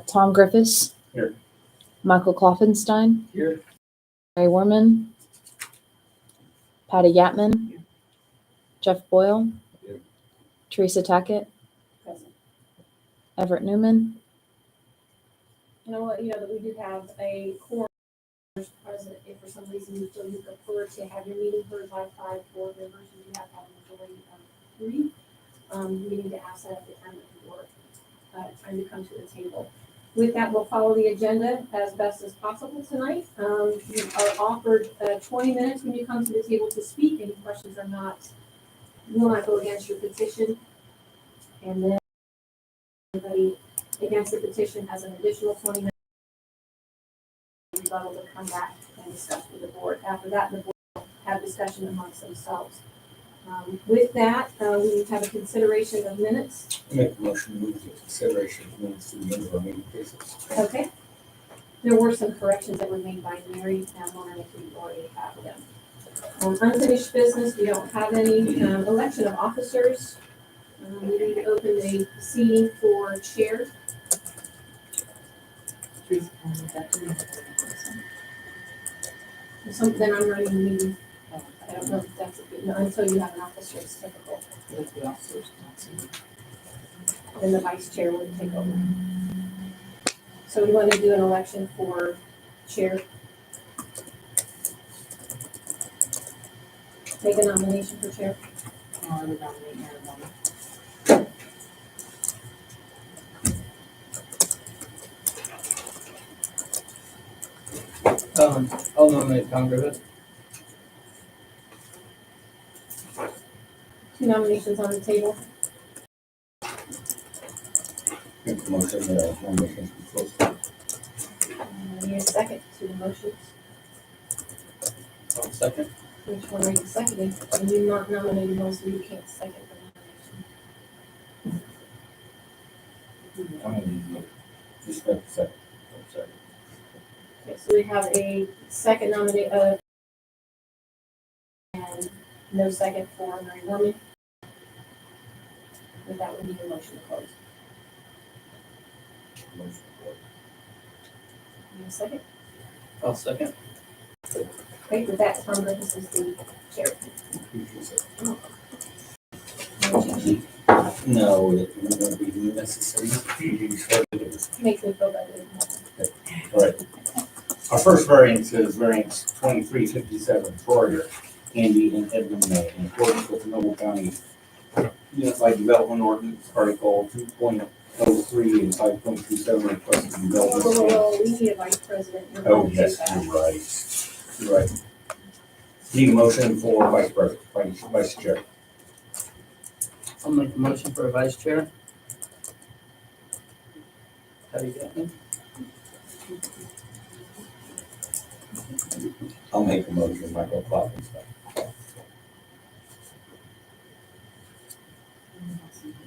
Tom Griffiths. Here. Michael Klopfenstein. Here. Ray Werman. Patty Yatman. Jeff Boyle. Here. Teresa Tackett. Present. Everett Newman. You know what, that we do have a quorum president, if for some reason you feel you prefer to have your meeting heard by 5 board members, you do have to have a majority of 3. You need to ask that at the time of the board, time to come to the table. With that, we'll follow the agenda as best as possible tonight. You are offered 20 minutes when you come to the table to speak. Any questions will not go against your petition. And then anybody against the petition has an additional 20 minutes rebuttal to come back and discuss with the board. After that, the board will have discussion amongst themselves. With that, we have a consideration of minutes. Make a motion to move the consideration of minutes to the end of our meeting cases. Okay. There were some corrections that were made by Mary, and I'm wondering if we already have them. Unfinished business, we don't have any. Election of officers. We need to open a seating for chair. Then I'm running the meeting. I don't know if that's a good, until you have an officer, it's typical. Then the vice chair would take over. So we want to do an election for chair. Make a nomination for chair. I would nominate Mary Warner. I'll nominate Tom Griffith. 2 nominations on the table. Make a motion that nominations be closed. Need a second to the motions. I'll second. Which one are you seconding? And you're not nominating those, so you can't second the nomination. I'm gonna need just a second. I'm sorry. Okay, so we have a second nominate, and no second for Mary Norman. With that, we need a motion to close. Motion closed. Need a second? I'll second. Okay, with that, Tom Griffiths is the chair. No, it won't be necessary. Makes me feel better. All right. Our first variance is variance 2357, Troyer, Andy, and Edmund May, in accordance with the Noble County Unified Development Ordinance, Article 2.03 and 5.27, requested development. Whoa, we need a vice president. You're Oh, going to yes, do that. you're right. You're right. Need a motion for vice president, vice chair. I'll make a motion for a vice chair. How do you get me? I'll make a motion, Michael Klopfenstein.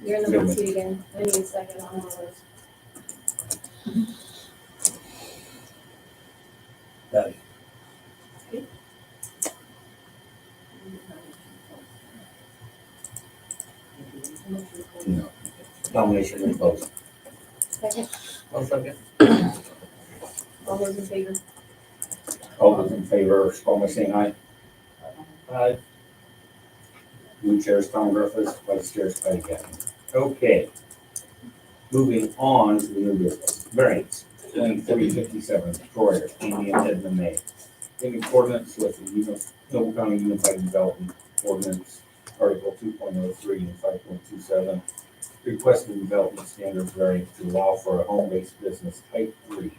You're in the hot seat again. I need a second on all those. Patty. No. Nomination is closed. Second, I'll second. all those in favor? All those in favor, respond by saying aye. Aye. New chair is Tom Griffiths, vice chair is Patty Gaffney. Okay. Moving on to the new business. Variance 2357, Troyer, Andy, and Edmund May. In accordance with the Noble County Unified Development Ordinance, Article 2.03 and 5.27, requested development standards variance to allow for a home-based business type 3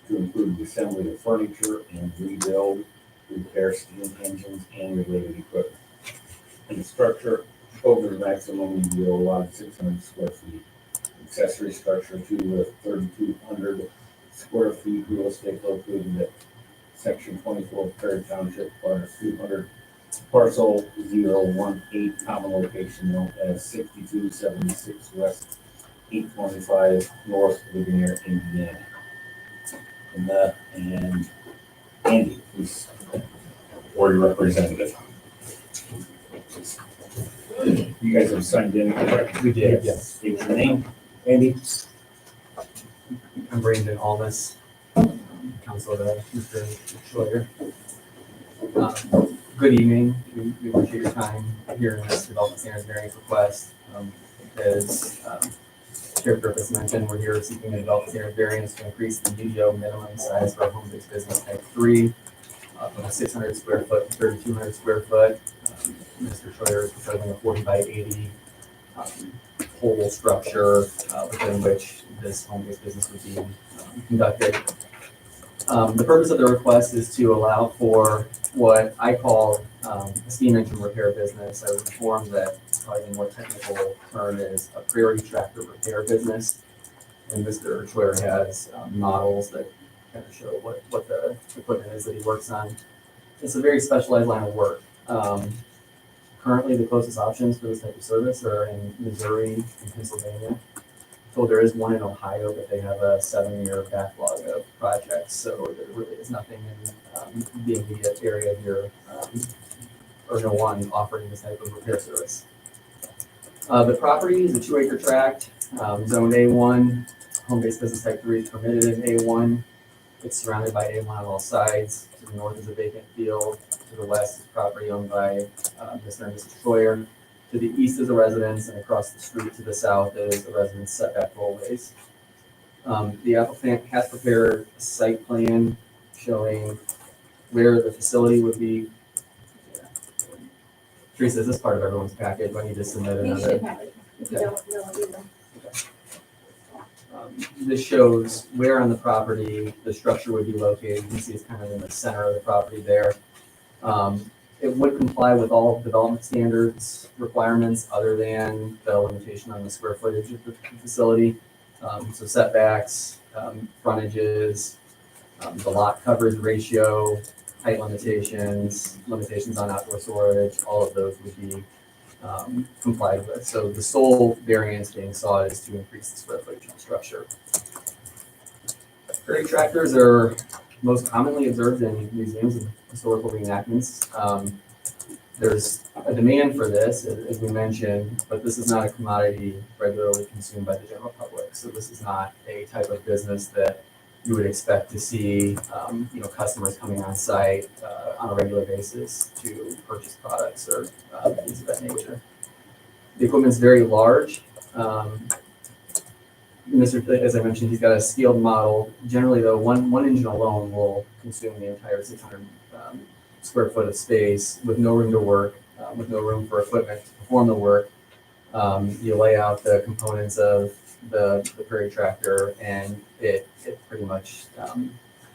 to include the assembly of furniture and rebuild, repair steam engines and related equipment. And the structure over the maximum will allow 600 square feet. Accessory structure to 3,200 square feet real estate located at section 24 of Perry Township, part 200, parcel 018, common location known as 6276 West 825 North Ligonier, Indiana. And Andy, please, or your representative. You guys have signed in, correct? We did, Yes. State your name. Andy. I'm Brandon Almas, counsel to Mr. Schroyer. Good evening. We appreciate your time hearing this development standards variance request. As Sheriff Griffiths mentioned, we're here seeking a development standards variance to increase the UDO minimum size for a home-based business type 3 from a 600 square foot to 3,200 square foot. Mr. Schroyer is proposing a 40 by 80 whole structure within which this home-based business would be conducted. The purpose of the request is to allow for what I call a steam engine repair business. I was informed that probably the more technical term is a prairie tractor repair business. And Mr. Schroyer has models that kind of show what the equipment is that he works on. It's a very specialized line of work. Currently, the closest options for this type of service are in Missouri and Pennsylvania. So there is one in Ohio, but they have a 7-year backlog of projects. So there really is nothing in the immediate area here, or no one offering this type of repair service. The property is a 2-acre tract, zoned A1, home-based business type 3 is permitted in A1. It's surrounded by A1 on all sides. To the north is a vacant field. To the west is property owned by Mr. and Mrs. Schroyer. To the east is a residence, and across the street to the south is a residence setback rollways. The applicant has prepared a site plan showing where the facility would be. Yeah. Teresa, is this part of everyone's package? I need to submit You another. should have it, if you Okay. don't know it either. This shows where on the property the structure would be located. You can see it's kind of in the center of the property there. It would comply with all development standards requirements other than the limitation on the square footage of the facility. So setbacks, frontages, the lot coverage ratio, height limitations, limitations on outdoor storage, all of those would be complied with. So the sole variance being sought is to increase the square footage of the structure. Prairie tractors are most commonly observed in museums and historical reenactments. There's a demand for this, as we mentioned, but this is not a commodity regularly consumed by the general public. So this is not a type of business that you would expect to see, customers coming on site on a regular basis to purchase products or things of that nature. The equipment's very large. As I mentioned, he's got a scaled model. Generally, though, one engine alone will consume the entire 600 square foot of space with no room to work, with no room for equipment to perform the work. You lay out the components of the prairie tractor, and it pretty much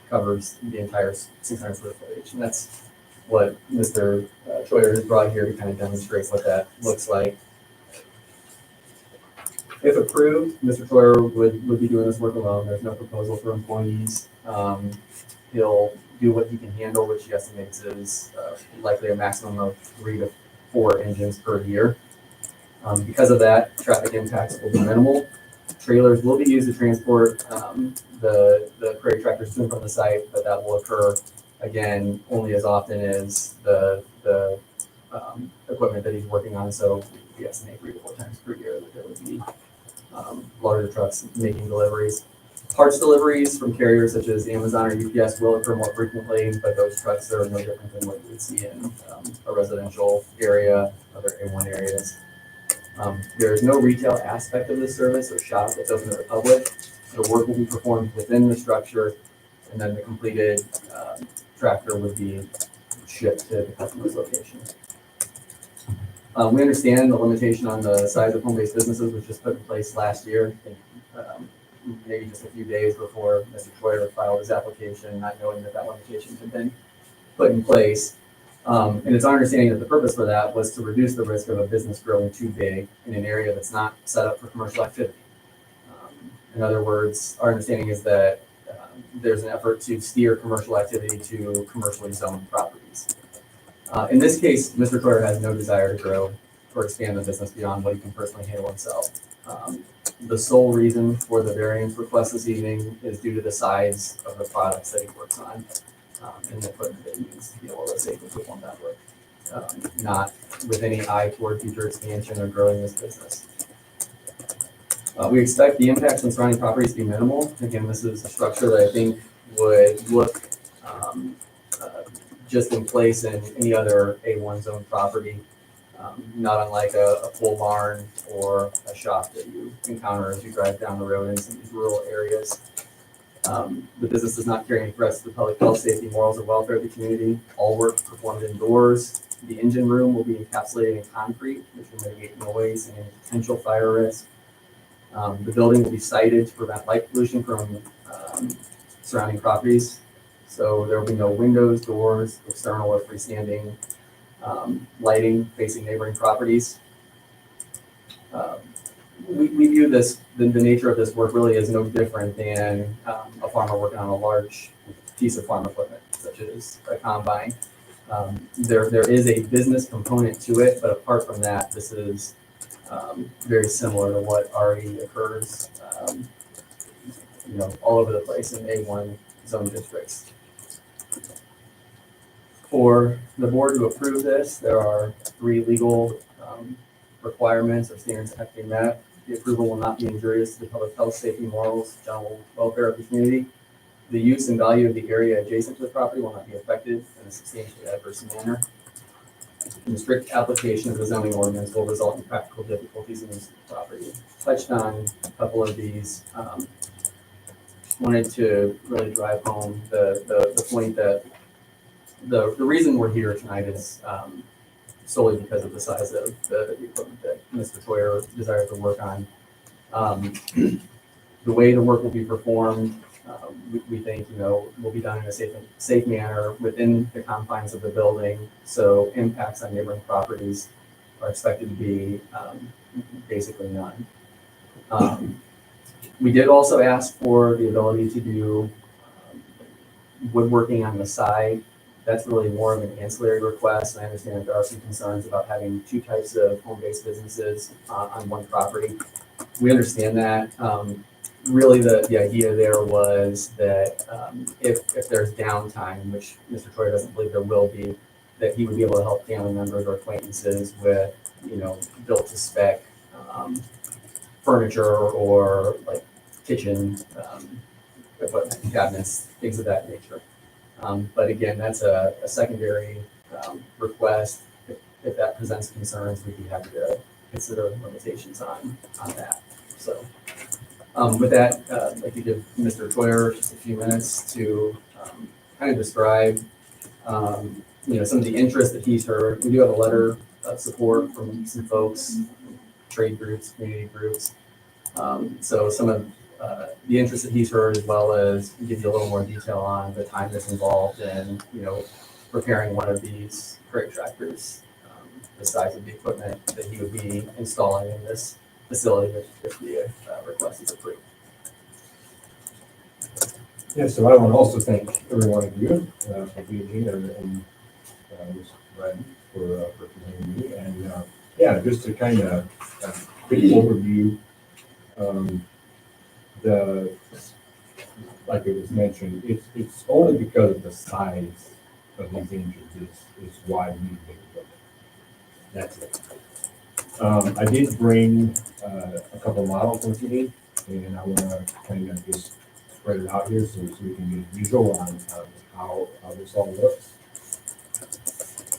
covers the entire 600 square footage. And that's what Mr. Schroyer has brought here to kind of demonstrate what that looks like. If approved, Mr. Schroyer would be doing this work alone. There's no proposal for employees. He'll do what he can handle, which he estimates is likely a maximum of 3 to 4 engines per year. Because of that, traffic impacts will be minimal. Trailers will be used to transport the prairie tractors to and from the site, but that will occur again only as often as the equipment that he's working on. So we estimate 3 to 4 times per year that there would be larger trucks making deliveries. Parts deliveries from carriers such as Amazon or UPS will occur more frequently, but those trucks are no different than what you would see in a residential area, other A1 areas. There is no retail aspect of this service or shop that's open to the public. The work will be performed within the structure, and then the completed tractor would be shipped to the customer's location. We understand the limitation on the size of home-based businesses was just put in place last year, maybe just a few days before Mr. Schroyer filed his application, not knowing that limitation had been put in place. And it's our understanding that the purpose for that was to reduce the risk of a business growing too big in an area that's not set up for commercial activity. In other words, our understanding is that there's an effort to steer commercial activity to commercially zoned properties. In this case, Mr. Schroyer has no desire to grow or expand the business beyond what he can personally handle himself. The sole reason for the variance request this evening is due to the size of the products that he works on and the equipment that he needs to be able to safely perform that work, not with any eye toward future expansion or growing this business. We expect the impacts on surrounding properties to be minimal. Again, this is a structure that I think would look just in place in any other A1 zone property, not unlike a pole barn or a shop that you encounter as you drive down the road in some of these rural areas. The business does not carry any threats to the public health, safety, morals, or welfare of the community. All work performed indoors. The engine room will be encapsulated in concrete, which will mitigate noise and any potential fire risk. The building will be sited to prevent light pollution from surrounding properties. So there will be no windows, doors, external or freestanding lighting facing neighboring properties. We view this, the nature of this work really is no different than a farmer working on a large piece of farm equipment, such as a combine. There is a business component to it, but apart from that, this is very similar to what already occurs, all over the place in A1 zone districts. For the board to approve this, there are 3 legal requirements or standards that have to be met. The approval will not be injurious to the public health, safety, morals, general welfare of the community. The use and value of the area adjacent to the property will not be affected in a substantially adverse manner. And the strict application of the zoning ordinance will result in practical difficulties in use of the property. Touched on a couple of these. Wanted to really drive home the point that the reason we're here tonight is solely because of the size of the equipment that Mr. Toyer desires to work on. The way the work will be performed, we think, will be done in a safe manner within the confines of the building. So impacts on neighboring properties are expected to be basically none. We did also ask for the ability to do woodworking on the side. That's really more of an ancillary request. I understand that there are some concerns about having 2 types of home-based businesses on one property. We understand that. Really, the idea there was that if there's downtime, which Mr. Troy doesn't believe there will be, that he would be able to help family members or acquaintances with, built to spec furniture or like kitchen equipment, cabinets, things of that nature. But again, that's a secondary request. If that presents concerns, we'd be happy to consider limitations on that. So with that, I'd like to give Mr. Toyer just a few minutes to kind of describe some of the interest that he's heard. We do have a letter of support from some folks, trade groups, community groups. So some of the interest that he's heard, as well as give you a little more detail on the time that's involved in, preparing one of these freight tractors, the size of the equipment that he would be installing in this facility if the request is approved. Yeah, so I want to also thank every one of you for being here and Ms. Brad for presenting me. And just to kind of quick overview, like it was mentioned, it's only because of the size of these engines is why we need big equipment. That's it. I did bring a couple models with me, and I want to kind of just spread it out here so we can get a visual on how this all looks.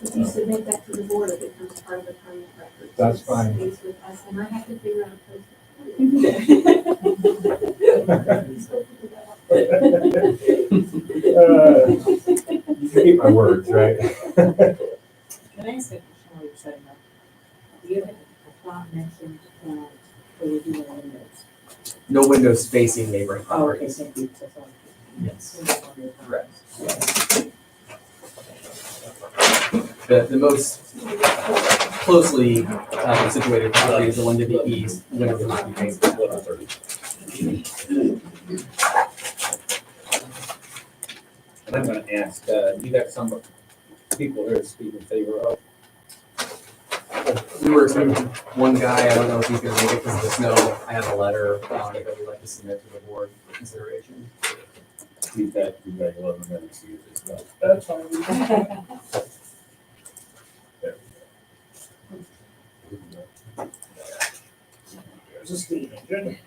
If you submit that to the board, it becomes part of the permanent record. That's It fine. stays with us, and I have to figure out a place. You keep my words, right? Can I ask a question while you're setting up? You had a thought mentioned they were doing windows. No windows facing neighboring Oh, okay, properties. thank you. That's all. Yes. Correct. The most closely situated property is the one to the east. Windows will not be facing that property. And I'm gonna ask, you got some people here to speak in favor of? We were expecting one guy. I don't know if he's gonna make it because of the snow. I have a letter that we'd like to submit to the board for consideration. We've got 11 minutes to use this stuff. That's fine. There's a Steve. question.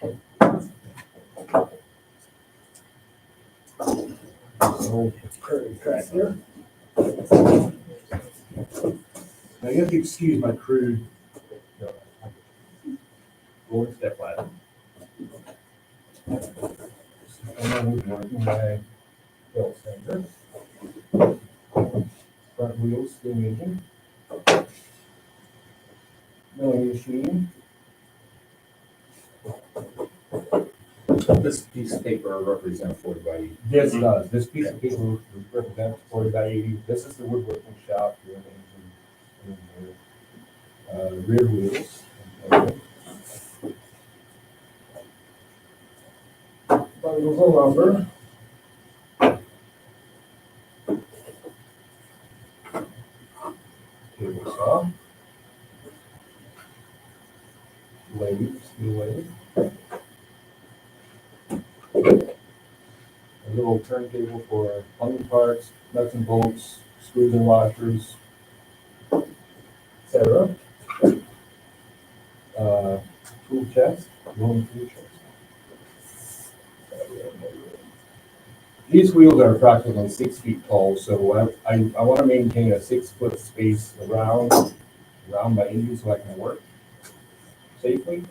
So, prairie tractor. Now you have to excuse my crude. One step ladder. And then we're working my belt sander. Front wheels, steam engine. Milling machine. This piece of paper represents 40 by 80. This does, this piece of paper represents 40 by 80. This is the woodworking shop, the engine, rear wheels. Bundles of lumber. Table saw. Lathe, steel lathe. A little turntable for plumbing parts, nuts and bolts, screws and washers, etc. Tool chest, rolling tool chest. These wheels are approximately 6 feet tall, so I want to maintain a 6-foot space around my engine so I can work safely.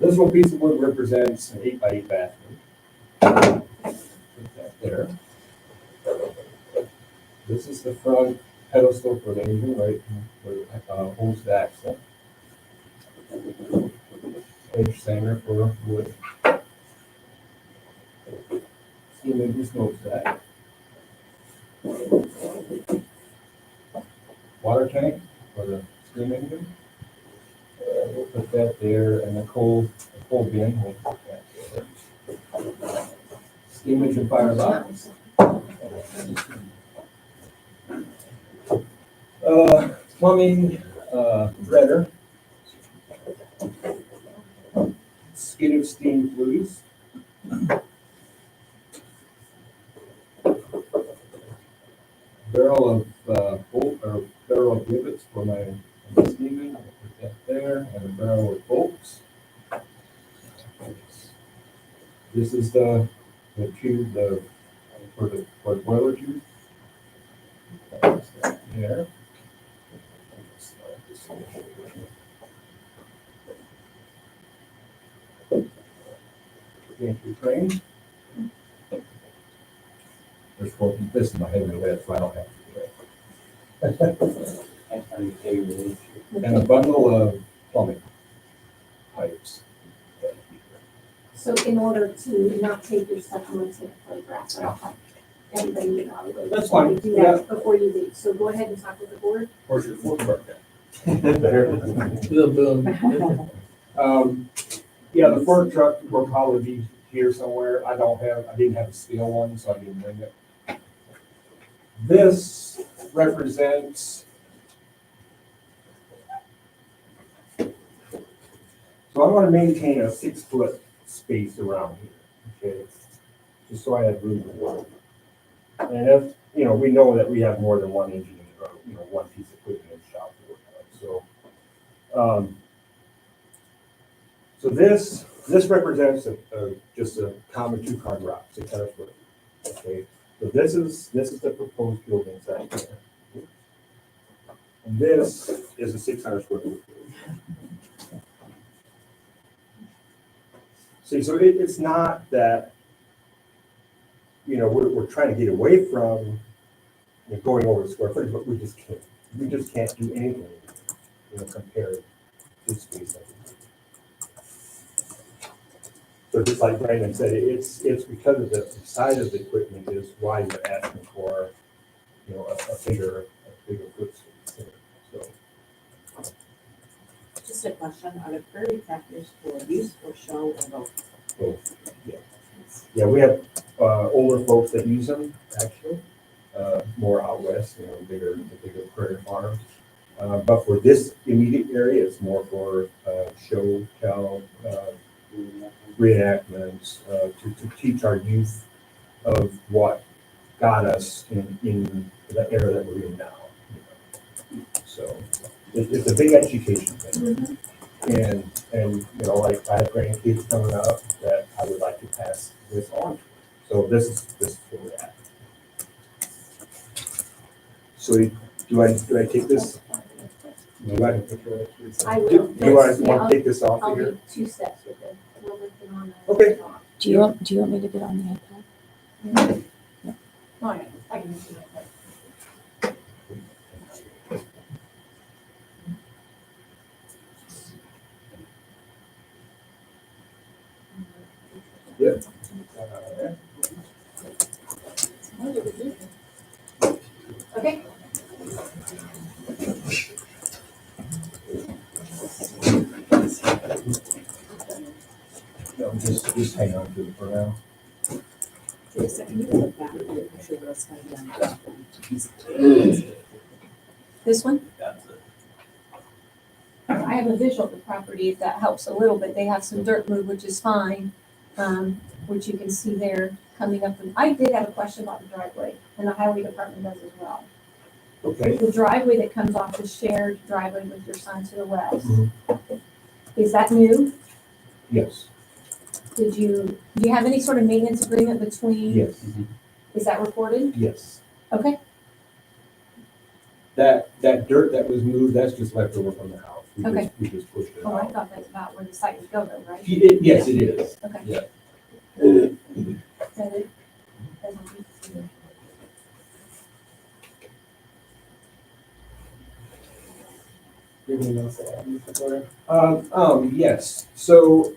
This little piece of wood represents an 8 by 8 bathroom. Put that there. This is the front pedestal for the engine, right, where it holds the axle. Edge sander for wood. Steam engine smokestack. Water tank for the steam engine. We'll put that there, and the coal bin, we'll put that there. Steam engine fire box. Plumbing, redder. Skid of steam flues. Barrel of rivets for my steaming. I'll put that there, and a barrel of bolts. This is the tube for the boiler tube. There. Gantry crane. There's 4 feet. This is my heavy lift, so I don't have to do it. And a bundle of plumbing pipes. So in order to not take your stuff, I'm gonna take a photograph, so I'll have everybody get out of the way. That's fine. Do that before you leave, so go ahead and talk with the board. Where's your foot work at? Boom, boom. Yeah, the fork truck will probably be here somewhere. I didn't have a steel one, so I didn't bring it. This represents. So I want to maintain a 6-foot space around here, okay? Just so I have room to work. And if, we know that we have more than one engine, or, one piece of equipment in the shop to work on. So this represents just a common 2-car garage, 600 foot. Okay, so this is the proposed building site here. And this is a 600 square foot. See, so it's not that, we're trying to get away from going over the square footage, but we just can't. We just can't do anything, compared to space. So just like Brandon said, it's because of the size of the equipment is why you're asking for, a bigger foot space. So Just a question, are the prairie tractors for use or show or both? yeah, we have older folks that use them actually, more out west, the bigger prairie farms. But for this immediate area, it's more for show, tell, reenactments, to teach our youth of what got us in the era that we're in now. So it's a big education thing. And, you know, like I have grandkids coming up that I would like to pass this on to. So this is where we're at. So do I take this? Do I? I will. Do you want Yeah, to take this off I'll of here? do 2 steps with it. We'll lift it on. Okay. Do you want me to get on the iPad? Oh, yeah, I can see that. Okay. No, just hang on to it for now. Wait a second, you can look back, I'm sure that's done. This one? I have a visual of the property, if that helps a little bit. They have some dirt move, which is fine, which you can see there coming up. And I did have a question about the driveway, and the highway department does as well. Okay. The driveway that comes off the shared driveway with your son to the west, Mhm. is that new? Yes, Do you have any sort of maintenance agreement between? yes, Is that recorded? yes. Okay, That dirt that was moved, that's just left over from the house. Okay. We just pushed it oh, I out. thought that's about where the site would go though, right? Yes, it is. Okay. Yeah. Is that it? Anything else to add, Mr. Porter? Yes, so,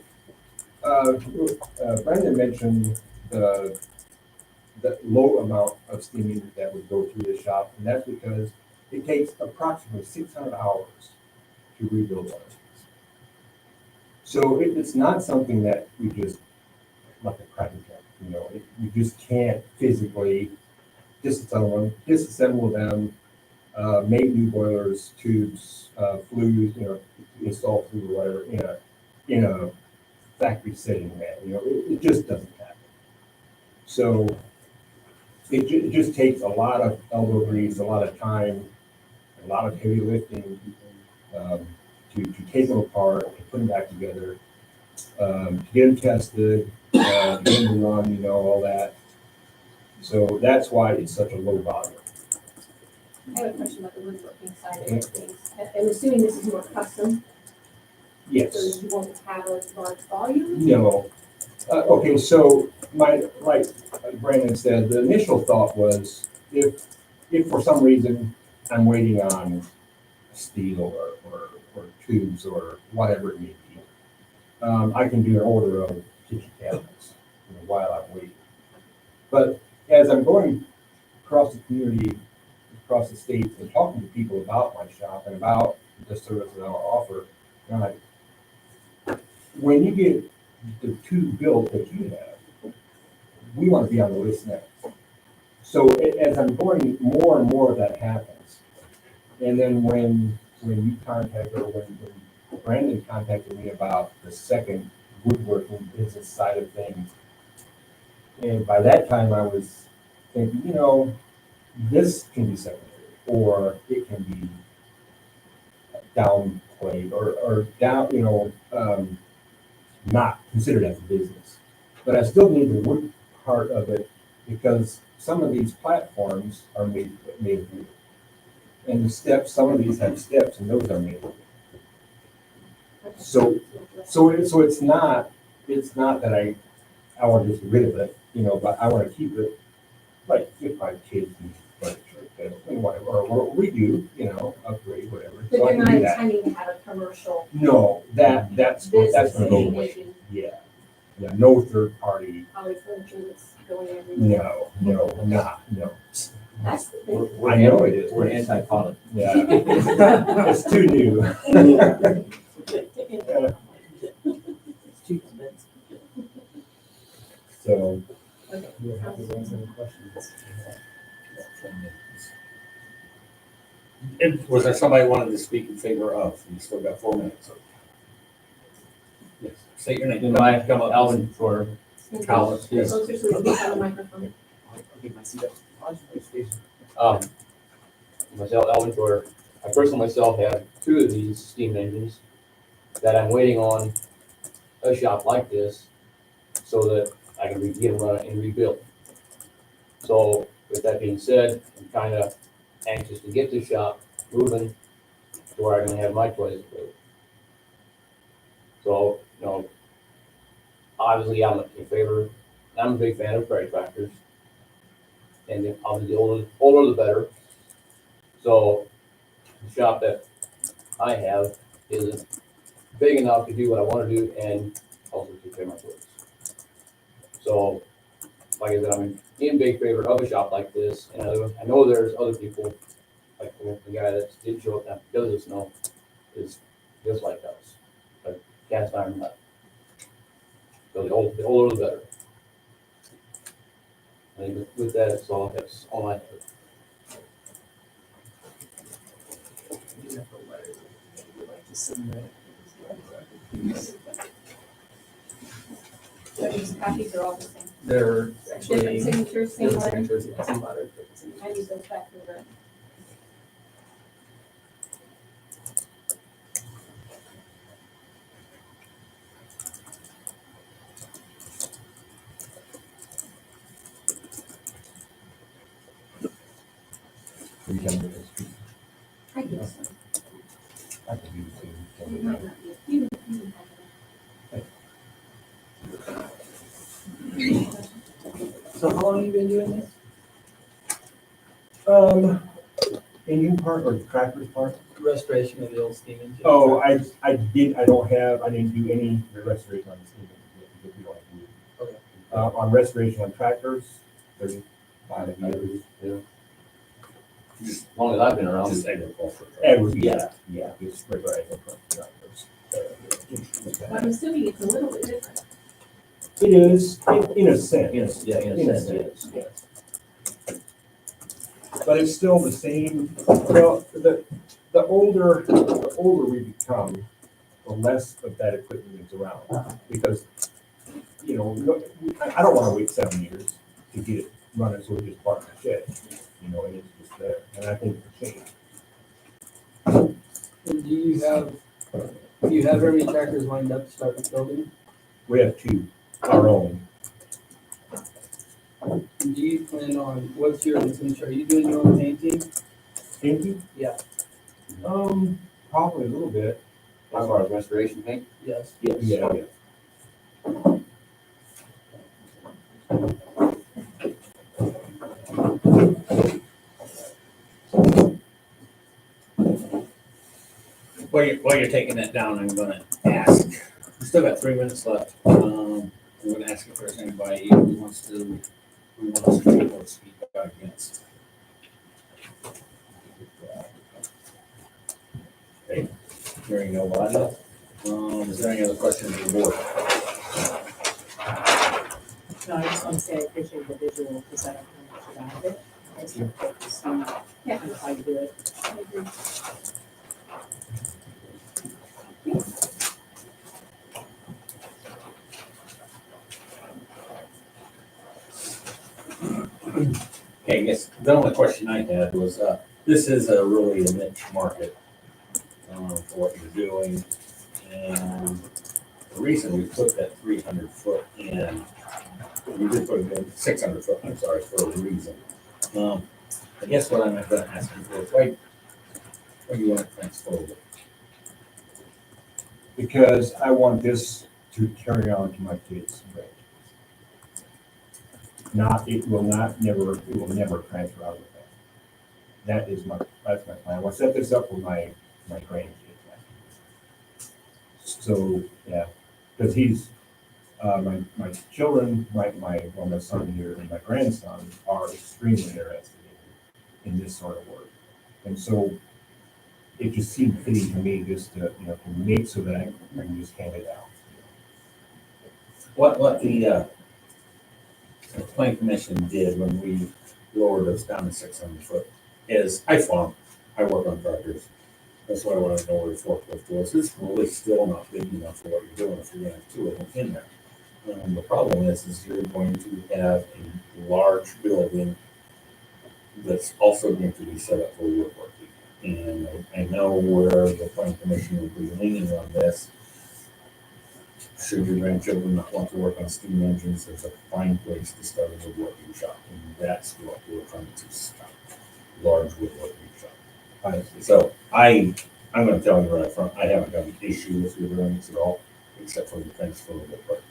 Brandon mentioned the low amount of steaming that would go through the shop, and that's because it takes approximately 600 hours to rebuild one of these. So it's not something that we just, like a crappy truck, you know, you just can't physically disassemble them, make new boilers, tubes, flues, you know, install flue or whatever in a factory setting, man, you know, it just doesn't happen. So it just takes a lot of elbow grease, a lot of time, a lot of heavy lifting, to take them apart, to put them back together, to get them tested, get them to run, you know, all that. So that's why it's such a low volume. I have a question about the woodworking side of things. I'm assuming this is more custom, Yes. so you won't have a large volume? No. Okay, so like Brandon said, the initial thought was if for some reason I'm waiting on steel or tubes or whatever it may be, I can do an order of kitchen cabinets, you know, while I'm waiting. But as I'm going across the community, across the state, and talking to people about my shop and about the service that I'll offer, I'm like, when you get the two built that you have, we want to be on the list next. So as I'm going, more and more of that happens. And then when you contact, or when Brandon contacted me about the second woodworking business side of things, and by that time I was thinking, you know, this can be secondary, or it can be downplayed, or down, you know, not considered as a business. But I still need the wood part of it because some of these platforms are made of wood. And the steps, some of these have steps and those are made of wood. So it's not that I want to get rid of it, you know, but I want to keep it, like if my kids need furniture, and whatever, or we do, you know, upgrade, whatever. But So I you're can not do that. intending to have a commercial No, that's business gonna go in away. making Yeah, yeah, no third party, poly furniture that's going everywhere. no. That's the thing. I know it is. We're anti-poly. Yeah. It's too new. It's too expensive. So, You're happy to answer any questions. And was there somebody who wanted to speak in favor of? You still got 4 minutes. Yes, state your name. Come up, Alvin, for Alvin, yes. Closer so we can get on the microphone. get my seat up. Myself, Alvin Tor, I personally myself have 2 of these steam engines. that I'm waiting on a shop like this so that I can get them running and rebuilt. So with that being said, I'm kind of anxious to get this shop moving to where I can have my toys approved. So, obviously I'm I'm a big fan of prairie tractors. And then obviously the older the better. So the shop that I have isn't big enough to do what I want to do and also take care of my toys. So, like I said, I'm in big favor of a shop like this, and I know there's other people, like the guy that did show up that does this know, is just like us, like cast iron nut. So the older the better. I think with that, that's all I have. You have a letter that you would like to submit. So these copies are all the same. They're actually. Different signatures, same different letter. signatures, yeah, same letter, different signatures. I use those back to the. We can do this. I guess so. I can do it too. Can You we might do not be. You can have it. So how long have you been doing this? Engine part or tractor part? Restoration of the old steam engine? Oh, I didn't do any restoration on this engine. Because we don't have to do it. Okay. On restoration on tractors, 35 years. As long as I've been around. Just agriculture. Yeah, it's regular agriculture tractors. Well, I'm assuming it's a little bit different. It is, in a sense. In a sense, yes. Yes. But it's still the same, well, the older we become, the less of that equipment is around. Because, I don't wanna wait 7 years to get it running, so we just park the shed, and it's just there, and I think it's changed. And do you have very many tractors lined up to start the building? We have 2, our own. And do you plan on, what's your intention, are you doing your own painting? Painting? Yeah. Probably a little bit. As far as restoration paint, Yes. Yeah. While you're taking that down, I'm gonna ask, we still got 3 minutes left. I'm gonna ask if there's anybody who wants to speak or speak out against. Okay, hearing nobody. Is there any other questions of the board? No, I just want to say I appreciate the visual because I don't know much about it. I just looked at to see kind of how you do it. I agree. Okay, I guess the only question I had was, this is a really a niche market for what you're doing. And the reason we put that 300 foot in, we did put it in 600 foot, I'm sorry, for a reason. I guess what I'm gonna ask you for is why do you want it fenced over? Because I want this to carry on to my kids' grade. It will never transfer out of that. That's my plan. I want to set this up for my grandkids. So, yeah, because he's, my children, my son here and my grandson are extremely interested in this sort of work. And so it just seemed fitting to me just to make so that I can just hand it out. What the planning commission did when we lowered us down to 600 foot is, I work on tractors. That's why I want to know where the forklift was. It's really still not big enough for what you're doing if you're going to have 2 of them in there. The problem is you're going to have a large building that's also going to be set up for woodworking. And I know where the planning commission will be leaning on this should your grandchildren not want to work on steam engines, there's a fine place to start a woodworking shop, and that's what we're trying to stop. Large woodworking shop. So I'm gonna tell you right up front, I haven't got an issue with your variance at all, except for the transferable part.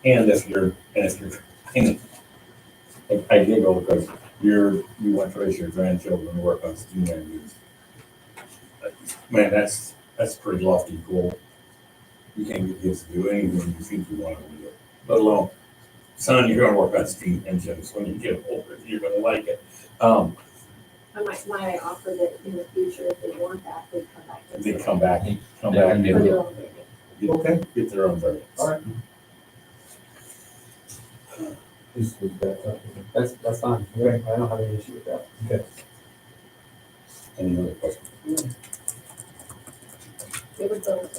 And if you're, I giggle because you want to raise your grandchildren to work on steam engines. Man, that's pretty lofty goal. You can't get kids to do anything you think you want to do, let alone, son, you're gonna work on steam engines when you get older, you're gonna like it. Might I offer that in the future, if they want that, they come back. to They us. come back and For their own variance. get their own variance. All right. Just leave that up. That's fine. I don't have any issue with that. Okay. Any other questions? They would go,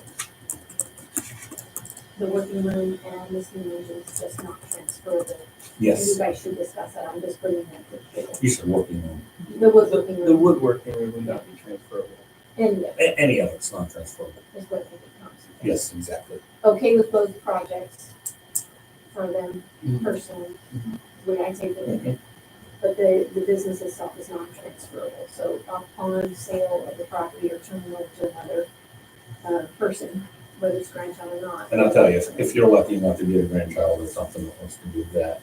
the working room and the steam engines just not transferable. Yes, You guys should discuss that, I'm just putting that to the table. you should working on The woodworking The room, woodworking room would not be transferable. any of it any of it's not transferable. is what it becomes. Yes, exactly. Okay with both projects for them Mhm. personally, when I take it. But the business itself is non-transferable, so upon sale of the property or turning over to another person, whether it's grandchild or not. And I'll tell you, if you're lucky enough to get a grandchild or something that wants to do that,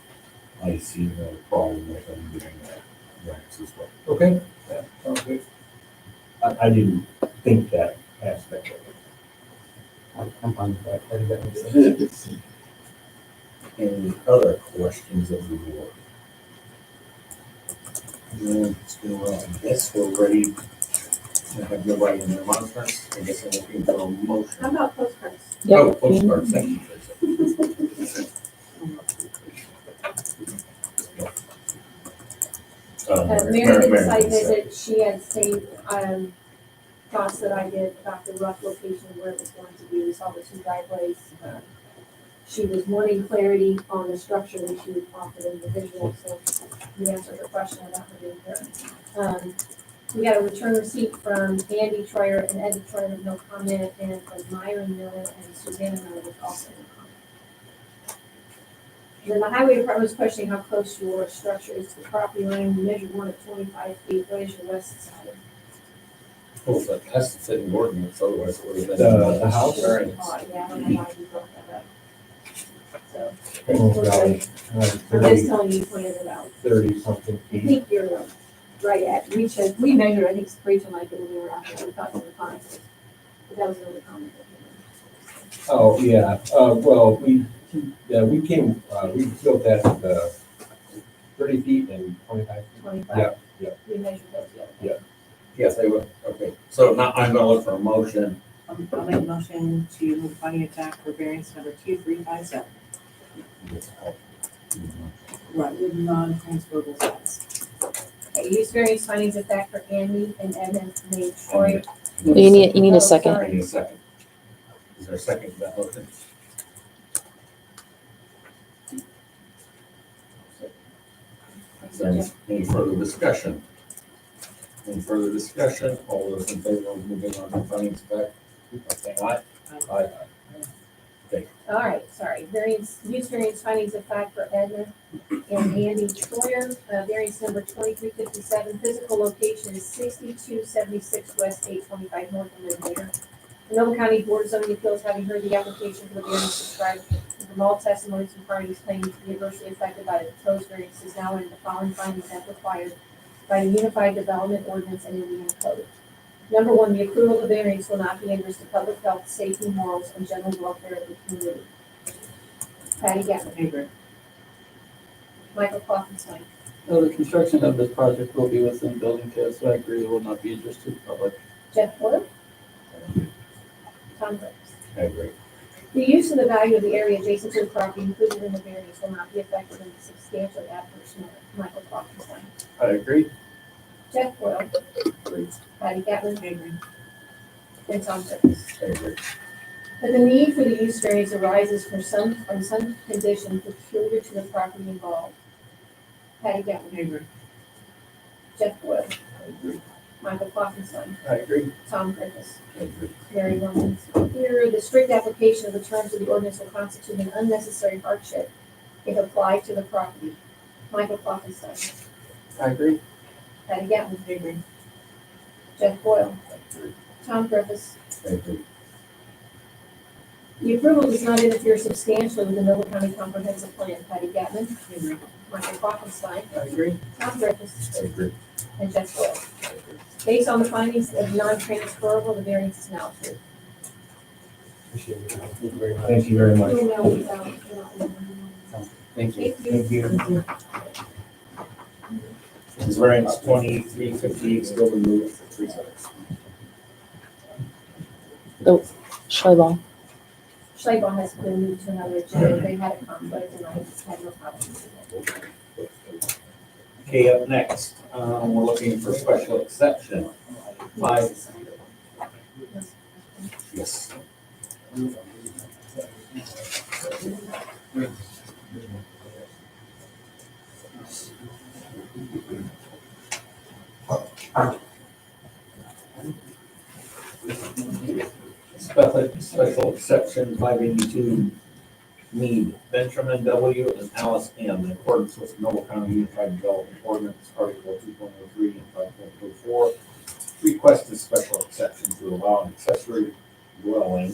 I see no problem with them doing that variance as well. Okay, yeah, sounds good. I didn't think that aspect of it. I'm fine with that. I think that makes sense. Any other questions of the board? I guess we're ready. I have nobody in their monitors. I guess I'm looking for a How motion. about postcards? Oh, Yep. postcards, thank you, Teresa. Mary did the Mary site did the site. visit, she had same, thoughts that I did about the rough location where it was going to be, we saw the two driveways. She was wanting clarity on the structure that she had offered in the visual, so you answered her question about her being there. We got a return receipt from Andy Troyer and Eddie Troyer with no comment, and from Myron Miller and Susanna Miller with also no comment. Then the highway department was questioning how close your structure is to the property line. You measured one at 25 feet. What is your west side? Oh, but that's the fitting ordinance, otherwise it would have been. The house? Variance. Oh, yeah, I don't know why you brought that up. So, Oh, golly. I'm just 30 telling you, you pointed it out. 30 something I feet. think you're right at, we measured, I think, Rachel and I did when we were out there, we thought you were fine. But that was another comment that came Oh, yeah, well, we built that, 30 feet and 25 in. feet. 25. Yeah, We measured those the other day. Yes, they would, okay. So now I'm gonna look for a motion. I'll make a motion to move finding of fact for variance number 2357. Right, with non-transferable sites. Okay, use various findings of fact for Andy and Edmund named Troy. You need Oh, a second. I need a second. Is there a second to that motion? Is there any further discussion? Any further discussion? All those in favor of moving on to findings of fact, by saying aye. Aye. All right, sorry, use variance findings of fact for Edmund and Andy Troyer, variance number 2357, physical location is 6276 West 825 North of Midway. The Noble County Board of Zoning Appeals, having heard the application for the variance described from all testimonies and parties claiming to be adversely affected by the proposed variance, is now in the following findings as required by the Unified Development Ordinance and Indiana Code. Number one, the approval of the variance will not be injurious to public health, safety, morals, and general welfare of the community. Patty Gavin. Avery. Michael Klopfenstein. The construction of this project will be within building code, so I agree it will not be injurious to the public. Jeff Wood. Tom Brooks. I agree. The use of the value of the area adjacent to the property included in the variance will not be affected in a substantially adverse manner. Michael Klopfenstein. I agree. Jeff Boyle. Patty Gavin. Avery. And Tom Brooks. I agree. That the need for the use variance arises from some condition peculiar to the property involved. Patty Gavin. Avery. Jeff Boyle. I agree. Michael Klopfenstein, I agree. Tom Griffiths, I agree. Mary Norman. Here, the strict application of the terms of the ordinance will constitute an unnecessary hardship if applied to the property. Michael Klopfenstein, I agree. Patty Gavin, I agree. Jeff Boyle, I agree. Tom Griffiths. I agree. The approval does not interfere substantially with the Noble County Comprehensive Plan. Patty Gavin, I agree. Michael Klopfenstein, I agree. Tom Griffiths, I agree. and Jeff Boyle. Based on the findings of non-transferable, the variance is now approved. Appreciate it. Thank you very much. Thank you very much. We'll mail these out. Thank you. Thank you. Thank you. Is variance 2358 still removed for 3 seconds? Schleibach. Schleibach has been moved to another agenda. They had a conflict and I just had no problem. Okay, up next, we're looking for special exception. Five. Yes. Special exception 582 Mead, Benjamin W. and Alice M. in accordance with Noble County Unified Development Ordinance, Article 2.03 and 5.04. Request a special exception to allow an accessory dwelling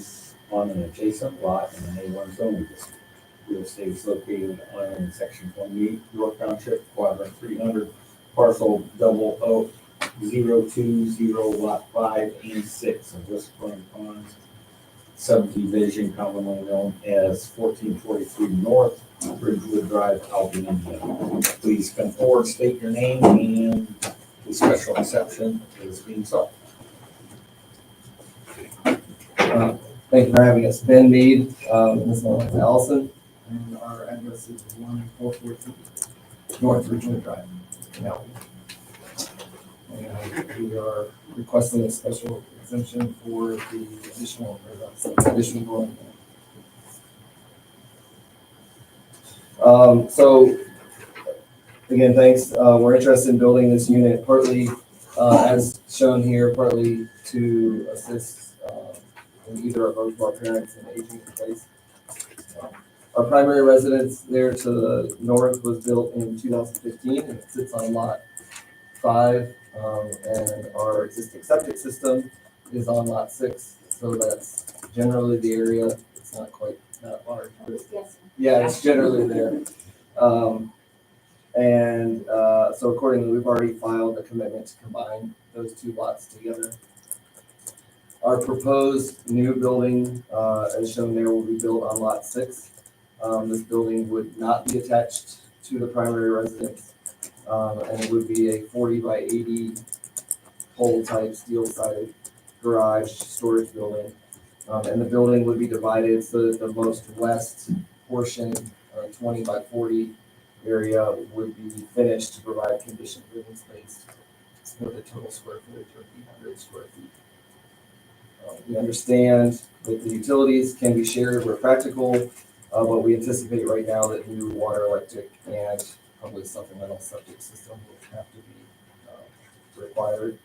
on an adjacent lot in an A1 zoning district. Real estate is located on section 28, York Township, quadrant 300, parcel 00020, lot 5 and 6 of Whispering Ponds subdivision, commonly known as 1443 North, Bridgewood Drive, Albion, Indiana. Please come forward, state your name, and the special exception is being sought. Thank you for having us. Ben Mead, this one is Allison, and our address is 1443 North Richmond Drive. Now, and we are requesting a special exemption for the additional dwelling. So, again, thanks. We're interested in building this unit partly, as shown here, partly to assist in either or both of our parents in aging in place. Our primary residence there to the north was built in 2015 and it sits on lot 5. And our existing septic system is on lot 6. So that's generally the area. It's not quite that large. But Yes. yeah, it's generally there. So accordingly, we've already filed a commitment to combine those 2 lots together. Our proposed new building, as shown there, will be built on lot 6. This building would not be attached to the primary residence, and it would be a 40 by 80 pole type steel sided garage storage building. And the building would be divided so that the most west portion, 20 by 40 area, would be finished to provide conditioned living space with a total square footage of 800 square feet. We understand that the utilities can be shared where practical, but we anticipate right now that new water, electric, and probably supplemental septic system will have to be required.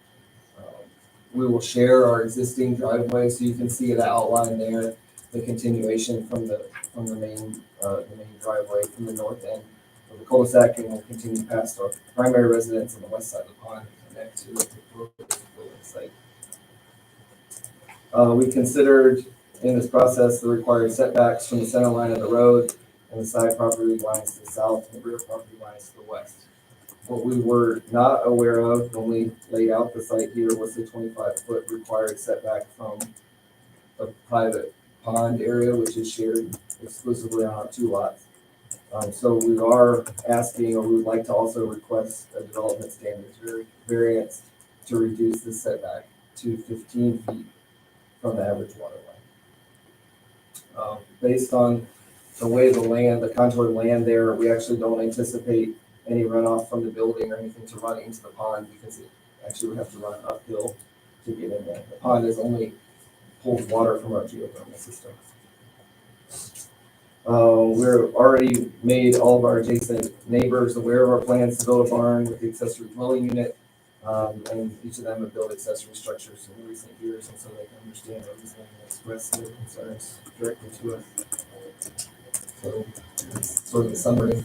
We will share our existing driveway, so you can see the outline there, the continuation from the main driveway from the north end of the cul-de-sac, and we'll continue past our primary residence on the west side of the pond and connect to the building site. We considered in this process the required setbacks from the center line of the road and the side property lines to the south and the rear property lines to the west. What we were not aware of when we laid out the site here was the 25-foot required setback from the private pond area, which is shared exclusively on our 2 lots. So we are asking, or we would like to also request a development standards variance to reduce the setback to 15 feet from the average water line. Based on the way the contoured land there, we actually don't anticipate any runoff from the building or anything to run into the pond because it actually would have to run uphill to get in there. The pond is only holds water from our geothermal system. We're already made all of our adjacent neighbors aware of our plans to build a barn with the accessory dwelling unit. And each of them have built accessory structures in recent years, and so they can understand our reasoning and express their concerns directly to us. So, that's sort of the summary.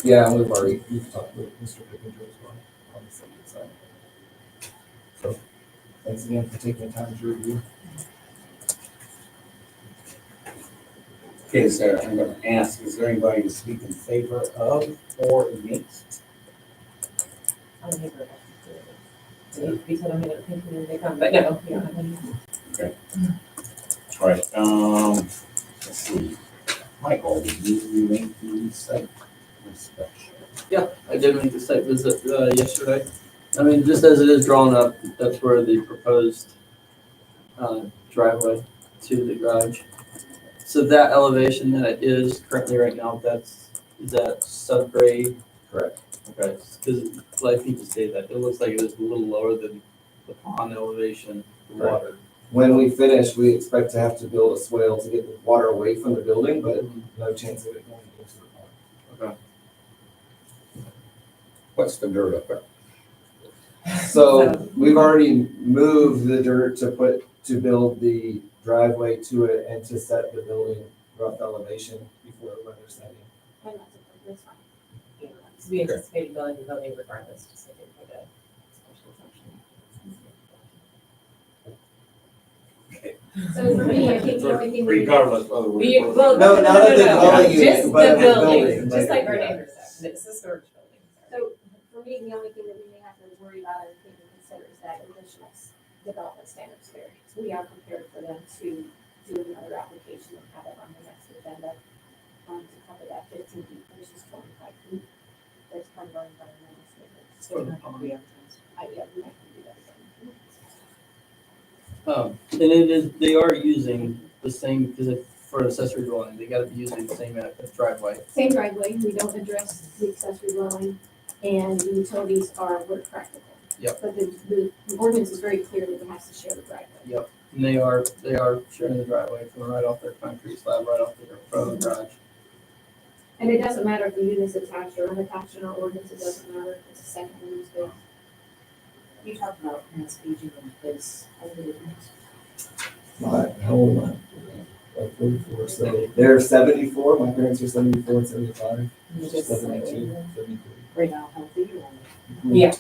Yeah, and we've talked with Mr. Pickinger as well on the subject side. So, thanks again for taking the time to review. Okay, so I'm gonna ask, is there anybody to speak in favor of or against? I'm in favor of it. Because I'm gonna think when they come, but no, you don't have any. All right, let's see. Michael, did you make the site inspection? Yeah, I did make the site visit yesterday. I mean, just as it is drawn up, that's where the proposed driveway to the garage. So that elevation that it is currently right now, is that subgrade? Correct. Okay, because like people say that, it looks like it is a little lower than the pond elevation, the Right. water. When we finish, we expect to have to build a swale to get the water away from the building, but no chance of it going into the pond. Okay. What's the dirt up there? So we've already moved the dirt to build the driveway to it and to set the building rough elevation before the weather setting. And that's fine. Yeah, because we anticipated building the building regardless, just like for the special exception. So for me, I think the only thing we. Regardless whether We, we. well, No, not of the dwelling unit, just but the of the building, building, just like our yeah. neighbors have, it's a storage building. So for me, the only thing that we may have to worry about and take into consider is that additional development standards variance. We are prepared for them to do another application and have it on the next agenda to cover that 15 feet versus 25 feet. That's part of our environmental standards. So we're not gonna be advertised. Yeah, we might do that. And it is, they are using the same, because for accessory dwelling, they gotta be using the same driveway. Same driveway, we don't address the accessory dwelling, and the utilities are where practical. Yep. But the ordinance is very clear that it has to share the driveway. And they are sharing the driveway coming right off their concrete slab, right off their front of the garage. And it doesn't matter if the unit's attached or unattached in our ordinance, it doesn't matter, it's a second use space. You talked about mass aging in place. How old am I? Like 44, so they're 74, my parents are 74 and 75, You just 72, 73. right now, healthy or? Yeah.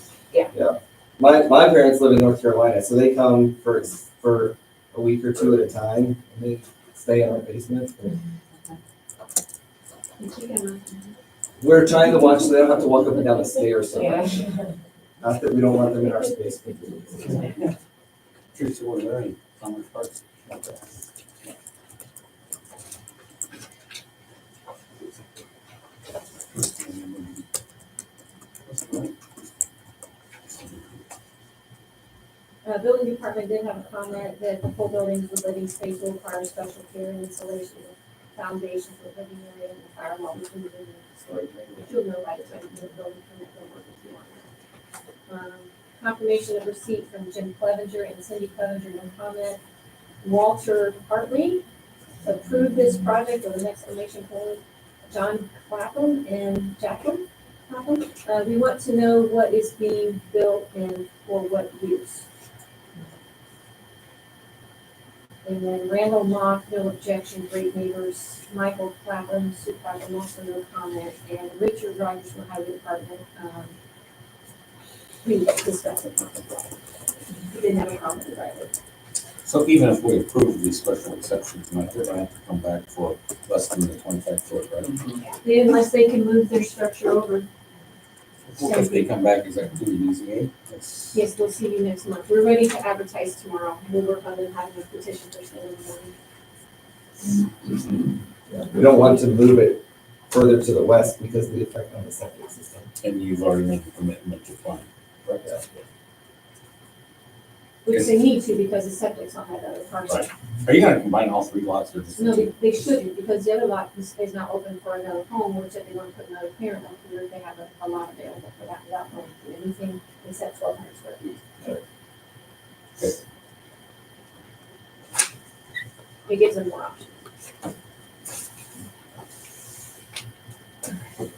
My parents live in North Carolina, so they come for a week or two at a time, and they stay in our basement. But we're trying to watch so they don't have to walk up and down the stairs so much. Not that we don't want them in our space. Teresa, were there any comments, parts? Building department did have a comment that the full buildings with living space will require special care and installation of foundation for the living area and the firewall between the living and storage area, which you'll know by the time you get a building permit, they'll work with you on that. Confirmation of receipt from Jim Clevenger and Cindy Clevenger, no comment. Walter Hartley approved this project with an exclamation point. John Clapham and Jacqueline Clapham. We want to know what is being built and for what use. And then Randall Mock, no objection, great neighbors. Michael Clapham, supervisor, also no comment. And Richard Rogers from Highway Department, we discussed it. He didn't have a comment about it. So even if we approve these special exceptions tonight, they're gonna have to come back for less than the 25 foot, right? Unless they can move their structure over. If they come back, is that too easy, eh? That's- Yes, we'll see you next month. We're ready to advertise tomorrow. We'll work on them having a petition for sale in the morning. Yeah, we don't want to move it further to the west because of the effect on the septic system. And you've already made the commitment to fund. Right. Which they need to because the septic's on that other parcel. Right. Are you gonna combine all three lots or just? No, they shouldn't, because the other lot is now open for another home, which if they want to put another parent up here, they have a lot available for that without going through anything except 1,200 square feet. It gives them more options.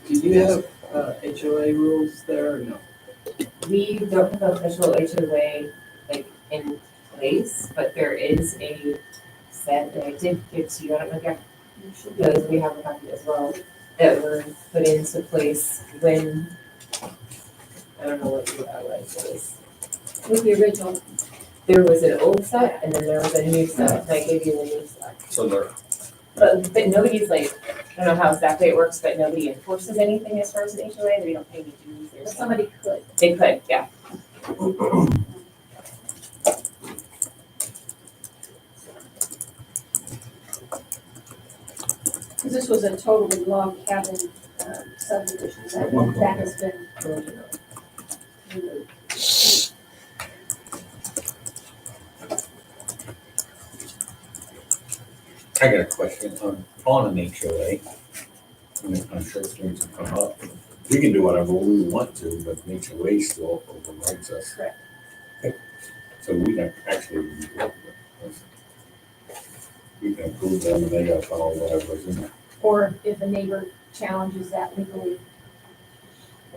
Do you have HOA rules there or no? We don't have official HOA like in place, but there is a set that I did give to you, I don't know if you because we have a copy as well, that were put into place when, I don't know what year that was. With the original, There was an old set and then there was a new set, and I gave you the new set. So there, But nobody's like, I don't know how exactly it works, but nobody enforces anything as far as an HOA, they don't pay any dues or but something. somebody could. They could, yeah. Because this was a totally log cabin subdivision, that has been removed. I got a question on an HOA. I'm sure things will come up. We can do whatever we want to, but an HOA still overrides us. Correct. Okay. So we can actually, we can approve them and they gotta follow whatever's in there. Or if a neighbor challenges that legally,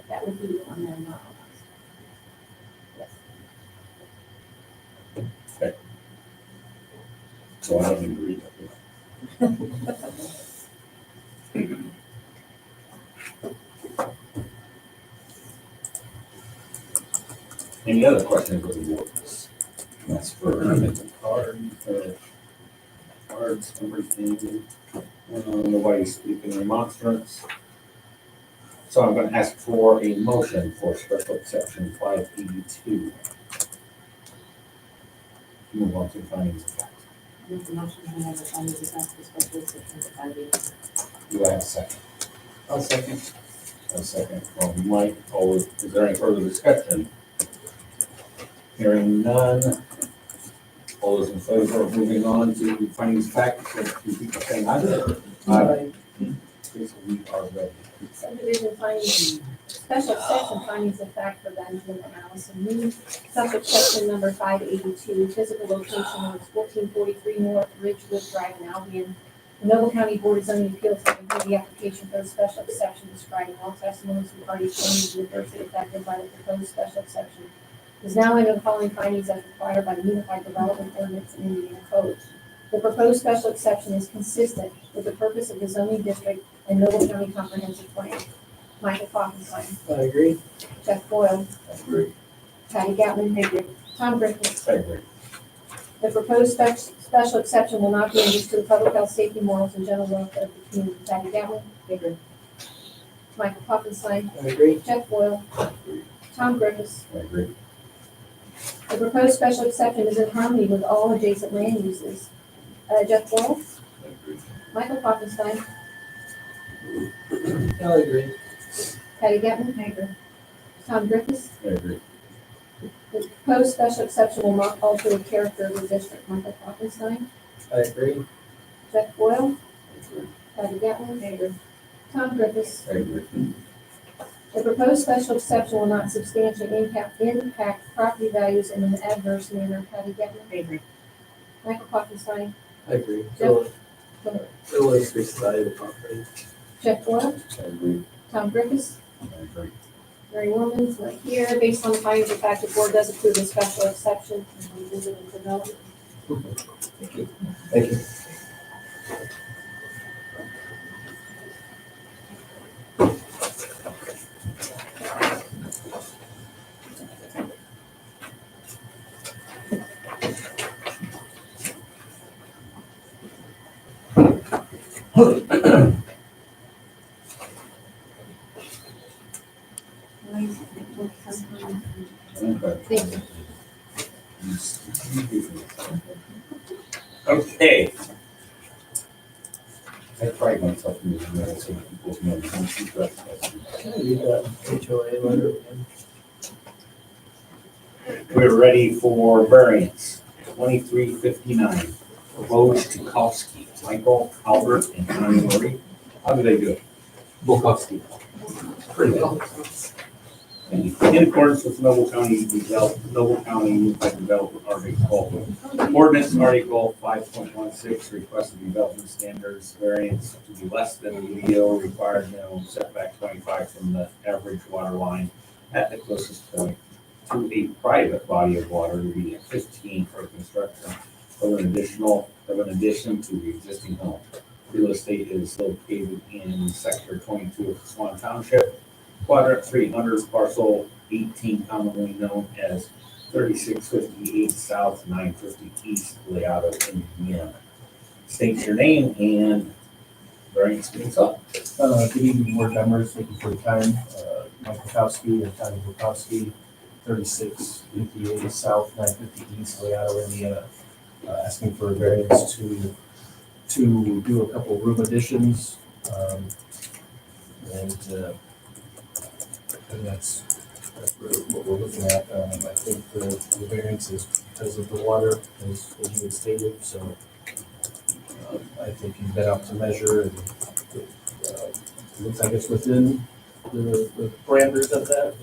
that would be on them, not on us. Yes. So I don't need to read that. Any other questions for the board? That's for cards, everything. Nobody's speaking remonstrance. So I'm gonna ask for a motion for special exception 582. Move on to findings of fact. Make the motion to have a findings of fact for special exception to 582. Do I have a second? I'll second. A second from Mike. Is there any further discussion? Hearing none. All those in favor of moving on to findings of fact, please people saying aye. Aye. Okay, so we are ready. Subdivision findings, special exception findings of fact for Benjamin and Allison Lee. Special exception number 582, physical location was 1443 North Ridgewood Drive in Albion. The Noble County Board of Zoning Appeals has reviewed the application for the special exception describing all testimonies and parties shown to be adversely affected by the proposed special exception. Is now under the following findings as required by the Unified Development Ordinance and Indiana Code. The proposed special exception is consistent with the purpose of the zoning district and Noble County Comprehensive Plan. Michael Falkenstein, I agree. Jeff Boyle, I agree. Patty Gatman, Tom Griffiths. I agree. The proposed special exception will not be induced to the public health, safety, morals, and general welfare of the community. Patty Gatman, Agree. Michael Falkenstein, I agree. Jeff Boyle, Tom Griffiths. I agree. The proposed special exception is in harmony with all adjacent land uses. Jeff Boyle, I agree. Michael Falkenstein, I agree. Patty Gatman, Tom Griffiths. I agree. The proposed special exception will not alter the character of the district. Michael Falkenstein, I agree. Jeff Boyle, I agree. Patty Gatman, Tom Griffiths. I agree. The proposed special exception will not substantially impact property values in an adverse manner. Patty Gatman, Agree. Michael Falkenstein, I agree. Jeff, It will increase the value of the property. Jeff Boyle, I agree. Tom Griffiths, I agree. Mary Woman's not here. Based on the findings of fact, the board does approve the special exception and we visit and develop. Thank you. Thank you. Thank you. Okay. I tried myself in this minute so people's names. Can I read that HOA letter again? We're ready for variance 2359. Rose Tukowski, Michael, Albert, and Connie Marie. How do they do it? Bukowski. Pretty well. In accordance with Noble County Unified Development Article, ordinance Article 5.16, requested development standards variance to be less than the UDO required minimum setback 25 from the average water line at the closest point to a private body of water to be at 15 for construction of an addition to the existing home. Real estate is located in sector 22 of Swan Township, quadrant 300, parcel 18, commonly known as 3658 South, 950 East, layout of Indiana. State your name and variance speaks up. Good evening, board members, thank you for your time. Mike Bukowski and Tony Bukowski, 3658 South, 950 East, Legato, Indiana. Asking for a variance to do a couple of room additions. And that's what we're looking at. I think the variance is because of the water, as you had stated, so I think you've been out to measure and it looks like it's within the parameters of that.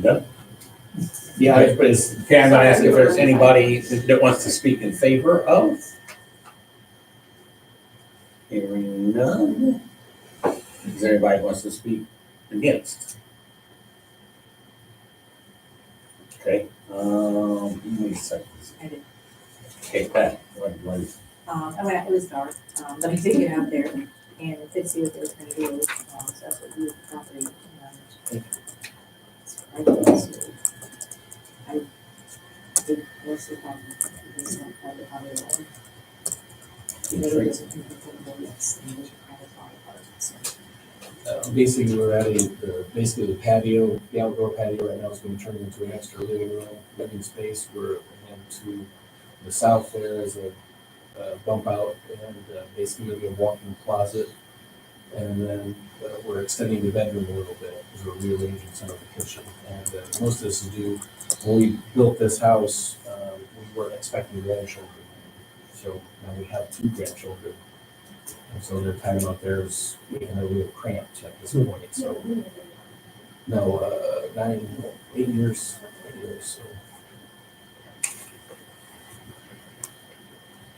Done? Yeah, Okay, I'm gonna ask if there's anybody that wants to speak in favor of. Hearing none. Is there anybody who wants to speak against? Okay, give me a second. I did. Okay, Pat, what? I went, it was dark, but I did get out there and did see what they were trying to do, so that's what we property. I did most of the time, this one private highway water. Maybe it doesn't control the boats, and there's a private water part, so. Basically, we're adding basically the patio, the outdoor patio right now is going to turn into an extra living space. And to the south there is a bump out and basically going to be a walk-in closet. And then we're extending the bedroom a little bit because we're rearranging some of the kitchen. And most of this is due, when we built this house, we were expecting grandchildren. So now we have 2 grandchildren. And so their time out there is getting a little cramped at this point. So no, 8 years, so.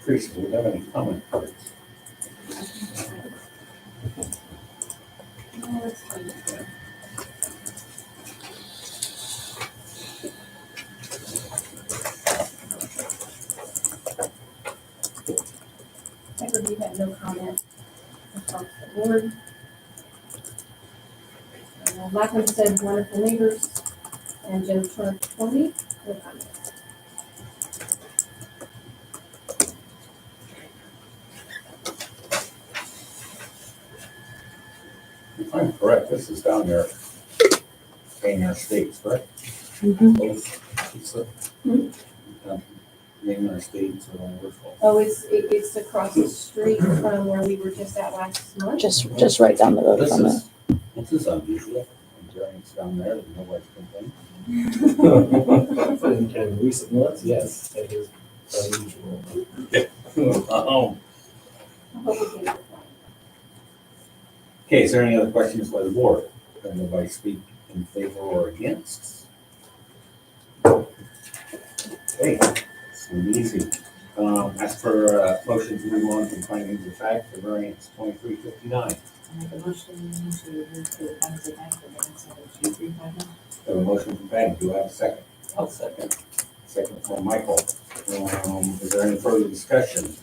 Teresa, do you have any comment? No, that's fine. Edward, you had no comment across the board. Blackman said wonderful neighbors, and Joe Turner 20, no comment. If I'm correct, this is down there, Rainier Estates, correct? Mhm. Both, it's a, Rainier Estates or wonderful. Oh, it's across the street from where we were just at last month. Just right down the road from it. This is unusual. Variance down there, that nobody's complaining. In recent months, yes, it is unusual. Oh. I hope we can. Okay, is there any other questions by the board? Can anybody speak in favor or against? Okay, it's gonna be easy. Ask for motion to move on to findings of fact for variance 2359. I make a motion to move to the findings of fact for variance number 2359. Have a motion from Patty, do I have a second? I'll second. Second from Michael. Is there any further discussion?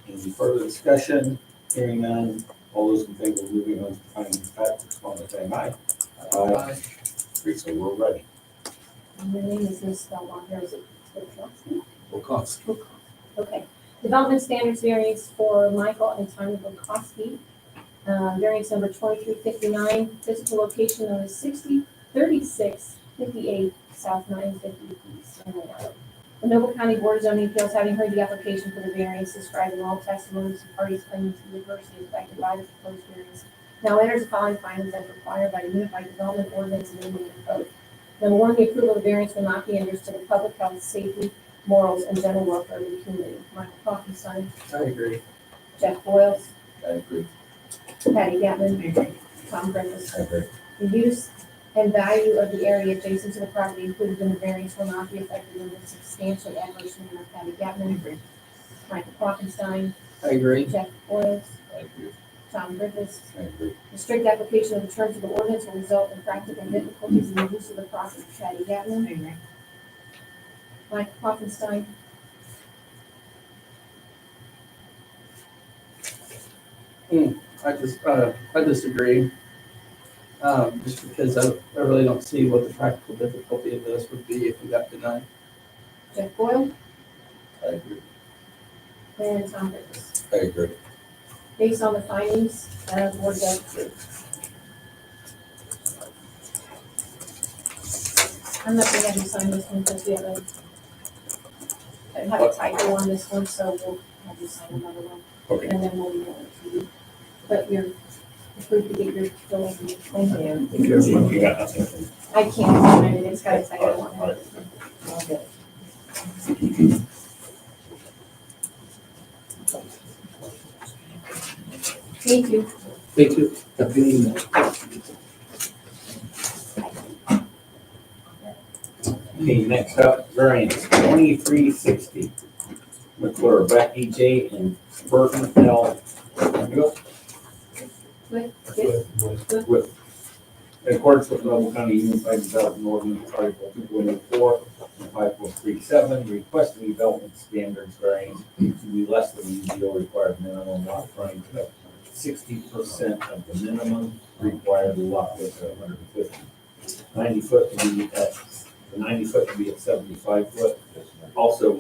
Any further discussion? Hearing none, all those in favor of moving on to findings of fact, respond by saying aye. Aye. Teresa, we're ready. And your name is misspelled on here, is it Bukowski? Bukowski. Okay. Development standards variance for Michael and Tanya Bukowski. Variance number 2359, physical location known as 3658 South 950 East. The Noble County Board of Zoning Appeals, having heard the application for the variance, describing all testimonies and parties claiming to be adversely affected by the proposed variance, now enters the following findings as required by the Unified Development Ordinance and Indiana Code. Number 1, the approval of the variance will not be injurious to the public health, safety, morals, and general welfare of the community. Michael Coffey, son. I agree. Jeff Boyles. I agree. Patty Gatman. Tom Griffiths. I agree. The use and value of the area adjacent to the property included in the variance will not be affected in a substantially adverse manner. Patty Gatman. Michael Kloppenstein, I agree. Jeff Boyle, I agree. Tom Griffiths. I agree. The strict application of the terms of the ordinance will result in practical difficulties in the use of the property. Patty Gavin, Michael Kloppenstein, I disagree. Just because I really don't see what the practical difficulty of this would be if we got denied. Jeff Boyle, I agree. and Tom Griffiths. I agree. Based on the findings, the board does approve. I'm not gonna have you sign this one because we have a typo on this one, so we'll have you sign another one. Okay. And then we'll email it to you. But you're approved to get your bills. Thank you. You got nothing. I can't sign it, it's got a typo on it. Okay. Thank you. Thank you. Okay, next up, variance 2360. McClure, Becky J. and Burton L. With, in accordance with Noble County Unified Development Ordinance Article 2.04 and 5.37, requesting development standards variance to be less than the UDO required minimum lot frontage of 60% of the minimum required lot width of 150. 90 foot to be at, the 90 foot to be at 75 foot. Also to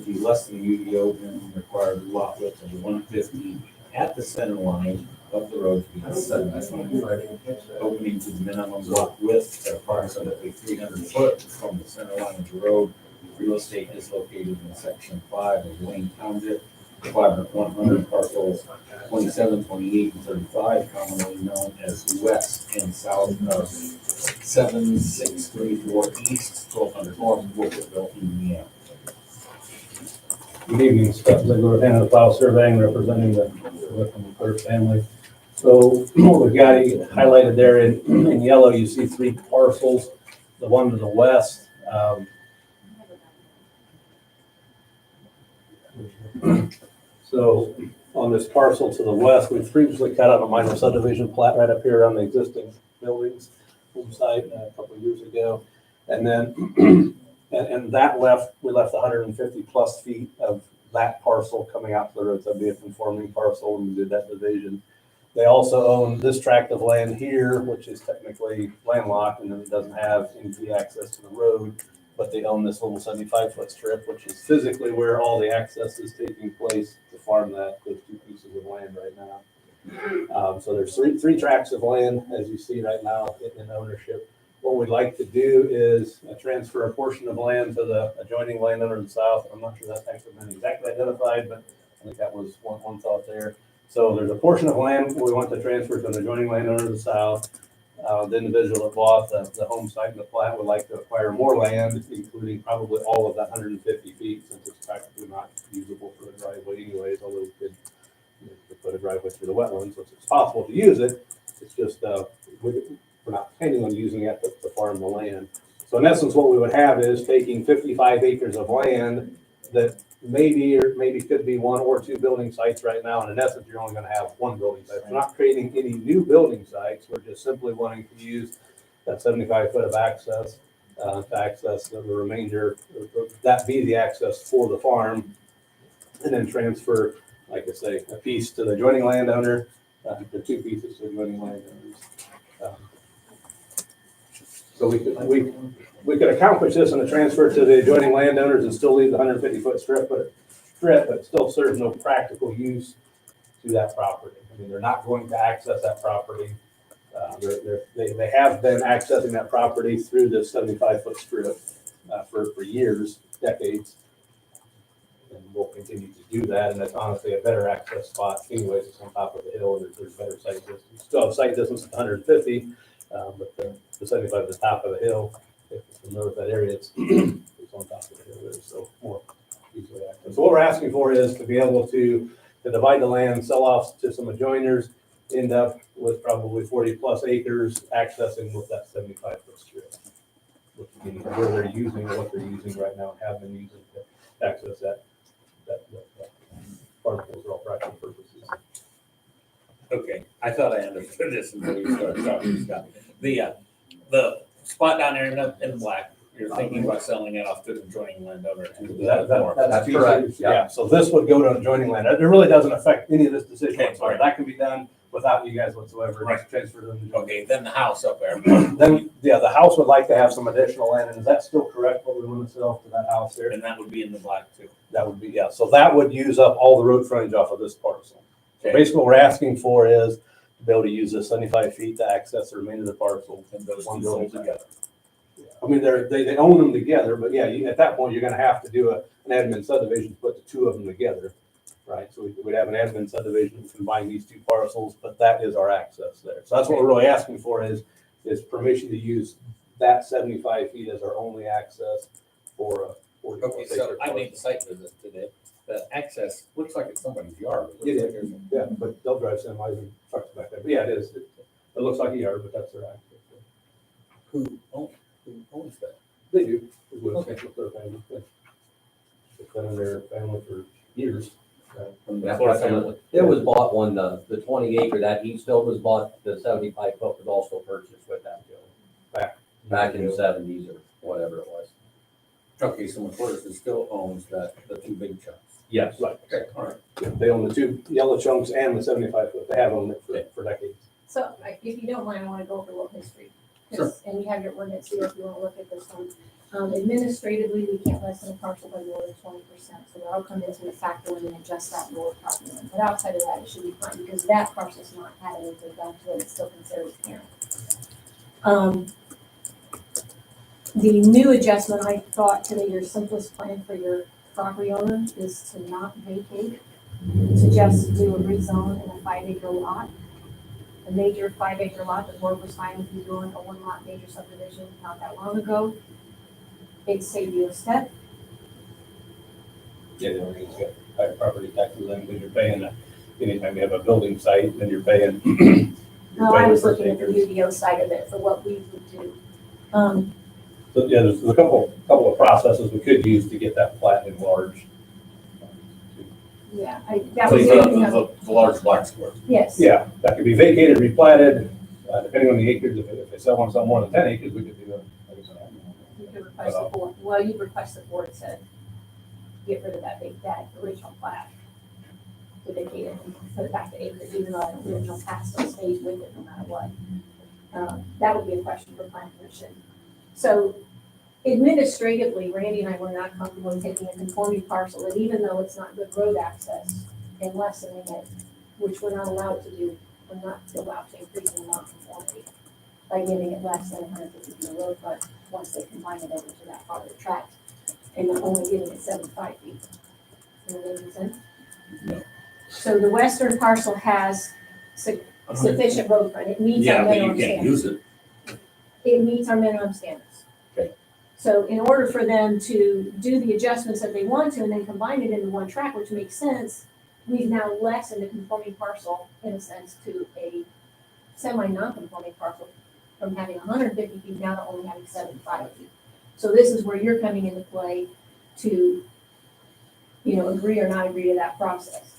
be less than the UDO minimum required lot width of 150 at the center line of the road to be 75. Opening to the minimum lot width at approximately 300 foot from the center line of the road. Real estate is located in section 5 of Wayne Township. Quadrant 100, parcels 27, 28, and 35, commonly known as west and south of 7634 east, 1200 north, Wolfville, Indiana. Good evening, Scott Ziegler, Hannah File Surveying, representing the Whitcomb McClure family. So we've got it highlighted there in yellow, you see 3 parcels. The one to the west, so on this parcel to the west, we previously cut out a minor subdivision plat right up here on the existing buildings home site a couple of years ago. And then, and that we left 150 plus feet of that parcel coming out to the road. So that'd be a conforming parcel when we did that division. They also own this tract of land here, which is technically landlocked, and then it doesn't have any access to the road, but they own this little 75-foot strip, which is physically where all the access is taking place to farm those 2 pieces of land right now. So there's three tracts of land, as you see right now, in ownership. What we'd like to do is transfer a portion of land to the adjoining landowner to the south. I'm not sure that's actually been exactly identified, but I think that was one thought there. So there's a portion of land we want to transfer to an adjoining landowner to the south. The individual that bought the home site and the plat would like to acquire more land, including probably all of that 150 feet, since it's practically not usable for a driveway anyways, although we could put a driveway through the wetlands, so it's possible to use it. It's just we're not planning on using it to farm the land. So in essence, what we would have is taking 55 acres of land that maybe could be 1 or 2 building sites right now. And in essence, you're only going to have 1 building site. We're not creating any new building sites. We're just simply wanting to use that 75 foot of access to access the remainder, that be the access for the farm, and then transfer, like I say, a piece to the adjoining landowner, the 2 pieces to the adjoining landowners. So we could accomplish this in a transfer to the adjoining landowners and still leave the 150 foot strip, but it still serves no practical use to that property. I mean, they're not going to access that property. They have been accessing that property through this 75 foot strip for years, decades. And we'll continue to do that. And that's honestly a better access spot anyways. It's on top of the hill and there's better sight distance. Still have sight distance of 150, but the 75 at the top of the hill, if you're familiar with that area, it's on top of the hill there, so more easily accessed. So what we're asking for is to be able to divide the land, sell off to some adjoiners, end up with probably 40 plus acres accessing with that 75 foot strip, which is where they're using or what they're using right now and have been using access that parcels for all practical purposes. Okay, I thought I understood this until you started talking, Scott. The spot down there in the black, you're thinking about selling it off to the adjoining landowner to the north. That's correct, yeah. Yeah, so this would go to adjoining land. It really doesn't affect any of this decision Okay, whatsoever. right. That can be done without you guys whatsoever. Right. Just transfer them. Okay, then the house up there. Then, yeah, the house would like to have some additional land, and is that still correct, what we want to sell to that house there? And that would be in the black too. That would be, yeah, so that would use up all the road frontage off of this parcel. So Okay. basically, what we're asking for is to be able to use this 75 feet to access the remainder of the parcel And those one two building sold together. I mean, they own them together, but yeah, at that point, you're gonna have to do an admin subdivision to put the two of them together, right? So we'd have an admin subdivision to combine these two parcels, but that is our access there. So that's what we're really asking for is permission to use that 75 feet as our only access for. Okay, so I made the site visit today. The access looks like it's somebody's yard. It looks like there's a- Yeah, but they'll drive semis and trucks back there. But yeah, it is. It looks like a yard, but that's their access. Who owns that? They do. It's with Okay. their family. It's been in their family for years. From the Yeah, Ford definitely. family? It was bought when the 20 acre that Eastville was bought, the 75 foot was also purchased with that deal. Back in the 70s or whatever it was. Okay, so McCordis still owns the two big chunks. Yes. Right. Okay, all right. They own the two yellow chunks and the 75 foot. They have owned it for decades. So if you don't mind, I want to go over a little history. 'Cause- And you have your ordinance here if you want to look at this one. Administratively, we can't lessen a parcel by more than 20%, so that'll come into the factor when you adjust that lower property line. But outside of that, it should be fine, because that parcel's not had anything done to it, it's still considered parent. The new adjustment, I thought today, your simplest plan for your property owner is to not vacate, to just do a rezone in a 5 acre lot. A major 5 acre lot, the board was fine with you doing a one lot major subdivision not that long ago. It saved you a step. Yeah, the already got higher property taxes and because you're paying, anytime you have a building site, then you're paying. No, I was looking at the UDO side of it for what we would do. So, yeah, there's a couple of processes we could use to get that plat enlarged. Yeah, that So was you the got only thing. the large black square. Yes. Yeah, that could be vacated, replatted, depending on the acres. If they want to sell more than 10 acres, we could do that. You could request the board, well, you request the board to get rid of that original plat. To vacate it and put it back to acres, even though the original tax still stays with it no matter what. That would be a question for plan commission. So administratively, Randy and I were not comfortable in taking a conforming parcel, and even though it's not good road access, and lessening it, which we're not allowed to do, we're not allowed to increase the non-conformity by giving it less than 150 feet of road front once they combine it over to that part of the tract, and only giving it 75 feet. Does that make sense? No. So the western parcel has sufficient road front, it meets our Yeah, but you minimum can't standards. use it. It meets our minimum standards. Okay. So in order for them to do the adjustments that they want to and then combine it into one tract, which makes sense, we've now lessened the conforming parcel in a sense to a semi-non-conforming parcel from having 150 feet now to only having 75 feet. So this is where you're coming into play to, agree or not agree to that process.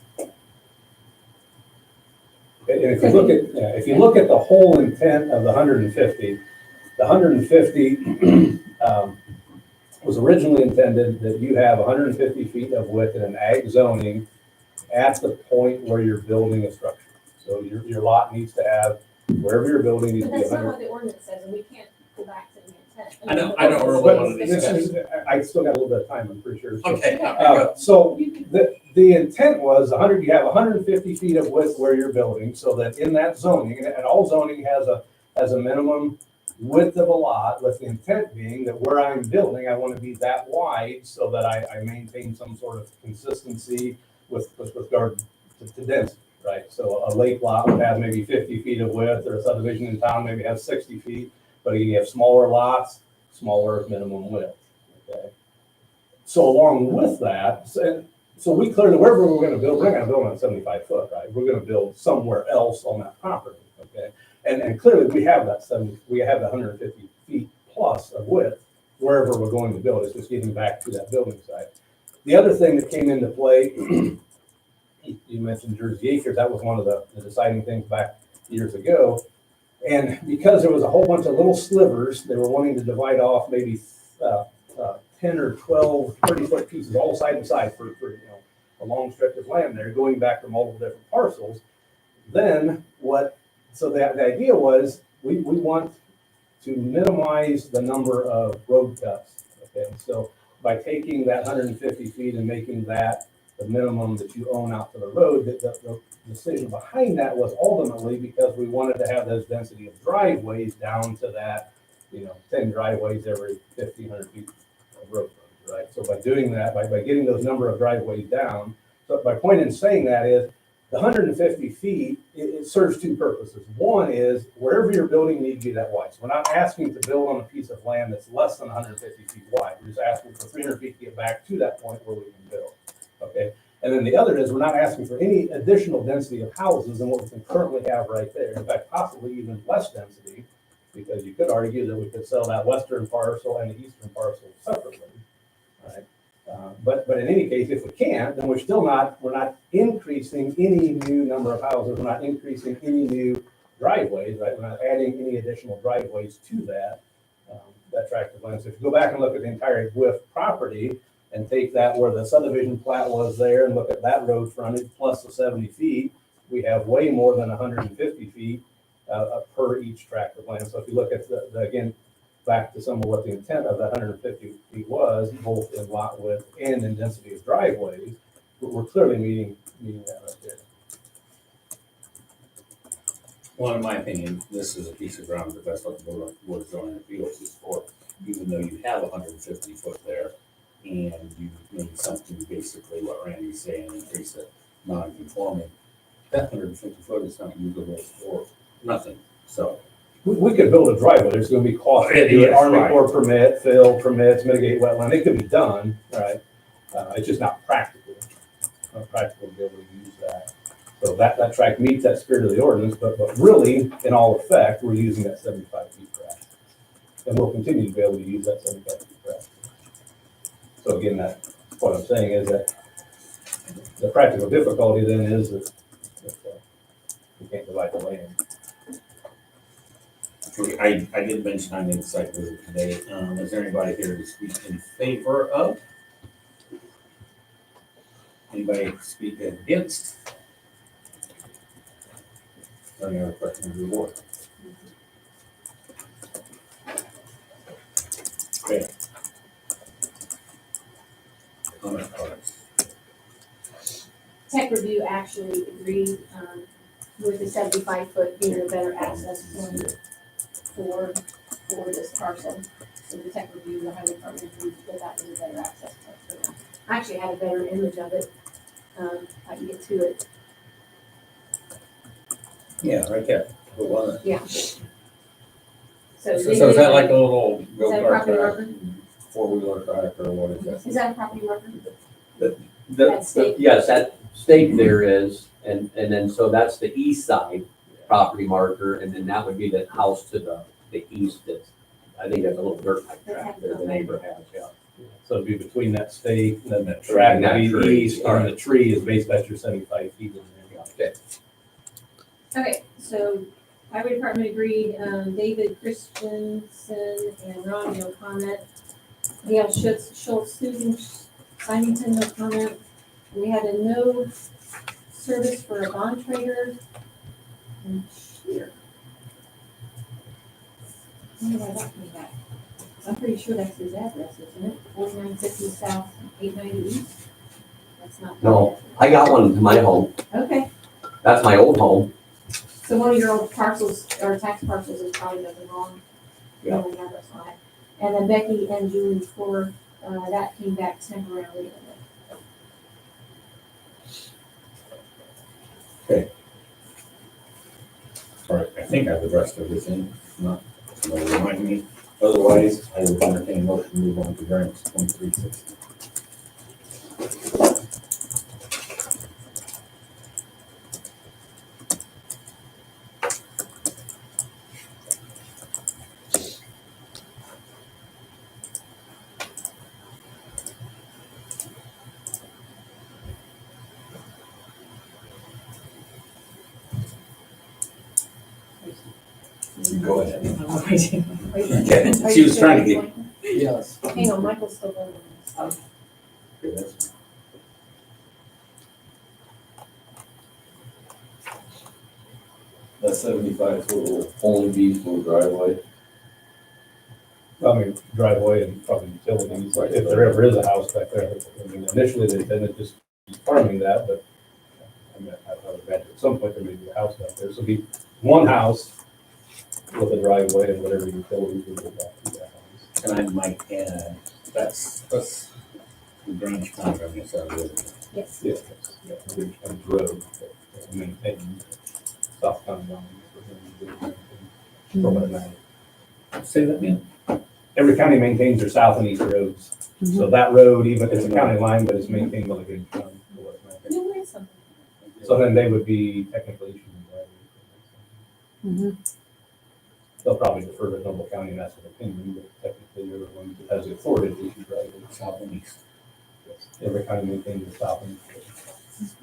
And if you look at, if you look at the whole intent of the 150, the 150 was originally intended that you have 150 feet of width in an ag zoning at the point where you're building a structure. So your lot needs to have, wherever you're building needs But to be that's not 100. what the ordinance says, and we can't go back to the intent. I don't really But want to this discuss. is, I still got a little bit of time, I'm pretty sure. So, Okay. So the intent was you have 150 feet of width where you're building, so that in that zoning, and all zoning has a minimum width of a lot, with the intent being that where I'm building, I want to be that wide so that I maintain some sort of consistency with regard to density, right? So a lake lot would have maybe 50 feet of width, or a subdivision in town maybe has 60 feet, but you have smaller lots, smaller minimum width, okay? So along with that, so we clearly, wherever we're gonna build, we're not gonna build on 75 foot, right? We're gonna build somewhere else on that property, okay? And clearly, we have we have the 150 feet plus of width wherever we're going to build. It's just getting back to that building site. The other thing that came into play, you mentioned Jersey Acres, that was one of the deciding things back years ago. And because there was a whole bunch of little slivers, they were wanting to divide off maybe 10 or 12 30-foot pieces all side by side for a long stretch of land there, going back to multiple different parcels. Then so the idea was we want to minimize the number of road cuts. Okay, so by taking that 150 feet and making that the minimum that you own out to the road, the decision behind that was ultimately because we wanted to have those density of driveways down to that, 10 driveways every 1,500 feet of road, right? So by doing that, by getting those number of driveways down, so my point in saying that is the 150 feet, it serves two purposes. One is wherever you're building needs to be that wide. So we're not asking to build on a piece of land that's less than 150 feet wide. We're just asking for 300 feet to get back to that point where we can build. Okay. And then the other is we're not asking for any additional density of houses than what we can currently have right there. In fact, possibly even less density, because you could argue that we could sell that western parcel and the eastern parcel separately. Right. But in any case, if we can't, then we're not increasing any new number of houses. We're not increasing any new driveways, right? We're not adding any additional driveways to that tract of land. So if you go back and look at the entire WIF property and take that where the subdivision plat was there and look at that road frontage plus the 70 feet, we have way more than 150 feet per each tract of land. So if you look at again, back to some of what the intent of that 150 feet was, both in lot width and in density of driveways, we're clearly meeting that right there. Well, in my opinion, this is a piece of ground that that's what the board of zoning appeals is for. Even though you have 150 foot there, and you made something basically what Randy's saying, increase the non-conforming, that 150 foot is not usable for nothing. So we could build a driveway. There's going to be cost. Army Corps permit, fill permits, mitigate wetland. It could be done, right? It's just not practical. Not practical to be able to use that. So that tract meets that spirit of the ordinance, but really, in all effect, we're using that 75 feet per access. And we'll continue to be able to use that 75 feet per access. So again, what I'm saying is that the practical difficulty then is that we can't divide the land. I did mention I made a site visit today. Is there anybody here to speak in favor of? Anybody speak against? Any other questions of the board? Okay. Comment cards. Tech Review actually agreed with the 75-foot being a better access point for this parcel. So the Tech Review, the highway department agreed that that was a better access point for them. I actually had a better image of it. I can get to it. Yeah, right there. Who was it? Yeah. So is that like a little Is that a property marker? four-wheeler track or what is that? Is that a property marker? The, stake? yes, that stake there is, and then, so that's the east side property marker, and then that would be the house to the east. I think that's a little dirt type track there the neighbor has, yeah. So it'd be between that stake and then that And track that to the tree. east, and the tree is based at your 75 feet in there. Okay. Okay, so highway department agreed, David Christensen and Ron, no comment. Gail Schultz, Susan Simington, no comment. We had a no service for a bond trader. And Shear. Why did I got me back? I'm pretty sure that's his address, isn't it? 4950 South, 890 East? That's not. No, I got one to my home. Okay, That's my old home. so one of your old parcels, or tax parcels is probably the wrong. Yeah. mailing address on it. And then Becky and Julie Ford, that came back temporarily. All right, I think I've addressed everything. Not, remind me. Otherwise, I would entertain a motion to move on to variance 2360. Go ahead. Are you- Okay, are she you was trying to serious, get. Michael? Yes. Hang on, Michael's still voting on this. Okay, that's- That 75 foot will only be for driveway. I mean, driveway and probably utilities, like if there ever is a house back there. I mean, initially they intended just farming that, but I mean, I would imagine at some point there may be a house back there. So it'd be one house with a driveway and whatever utilities would go back to that house. And I might add, that's the Greenwich County Revenue Service. Yes. Yeah, yeah, Ridge County Road, I mean, and South County Line. From what I imagine. Say that again? Every county maintains their south and east roads. So that road, even, it's a county line, but it's maintained by the Greenwich County. for what I imagine. No, there's something. So then they would be technically issuing the driveway. They'll probably defer to Noble County and ask for an opinion, but technically they're the one that has the authority to issue driveways. South and east. Yes. Every county maintains the south and east.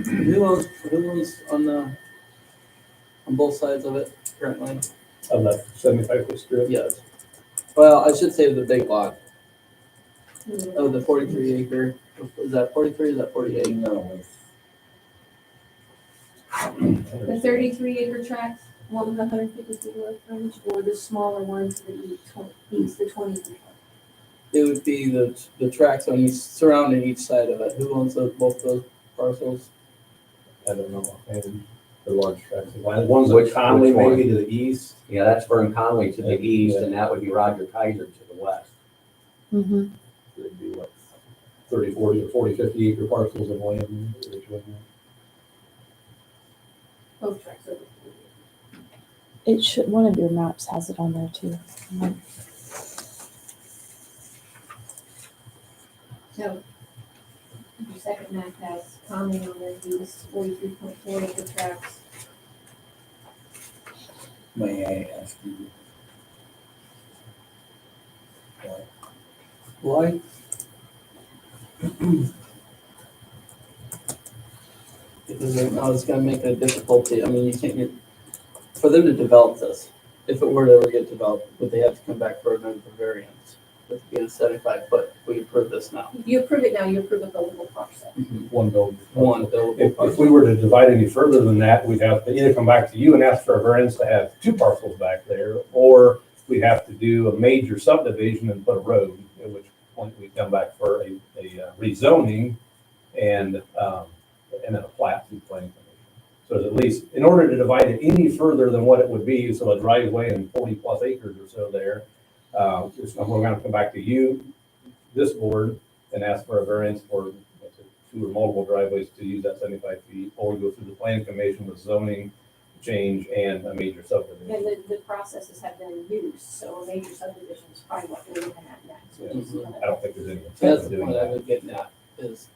Who owns on both sides of it currently? Of that 75-foot strip. Yes. Well, I should say the big lot. Oh, the 43 acre. Is that 43 or is that 48? No. The 33 acre tract, one with 150 feet of frontage, or the smaller one to the east, the 20 feet. It would be the tracks on each, surrounding each side of it. Who owns both those parcels? I don't know, and the large tracts of land. One's Which- at Conley, which one? maybe to the east. Yeah, that's Vern Conley to the east, and that would be Roger Kaiser to the west. It'd be what, 30, 40, or 40, 50 acre parcels of land. Both tracks over. It should, one of your maps has it on there too. So, your second map has Conley on there, these 43.4 acre tracts. May I ask you? Why? Because right now it's gonna make it a difficulty. I mean, you can't get, for them to develop this, if it were to ever get developed, would they have to come back for another variance? With being 75 foot, we approve this now. If you approve it now, you approve a buildable parcel. One building. One buildable If parcel. we were to divide any further than that, we'd have to either come back to you and ask for a variance to have two parcels back there, or we'd have to do a major subdivision and put a road, at which point we'd come back for a rezoning and then a plat through the planning commission. So at least, in order to divide it any further than what it would be, so a driveway and 40 plus acres or so there, we're gonna come back to you, this board, and ask for a variance for two or multiple driveways to use that 75 feet, or go through the planning commission with zoning change and a major subdivision. And the processes have been in use, so a major subdivision is probably what we're looking at next. Yeah. which is, I don't think there's any intent That's of the doing point I that. was getting at, is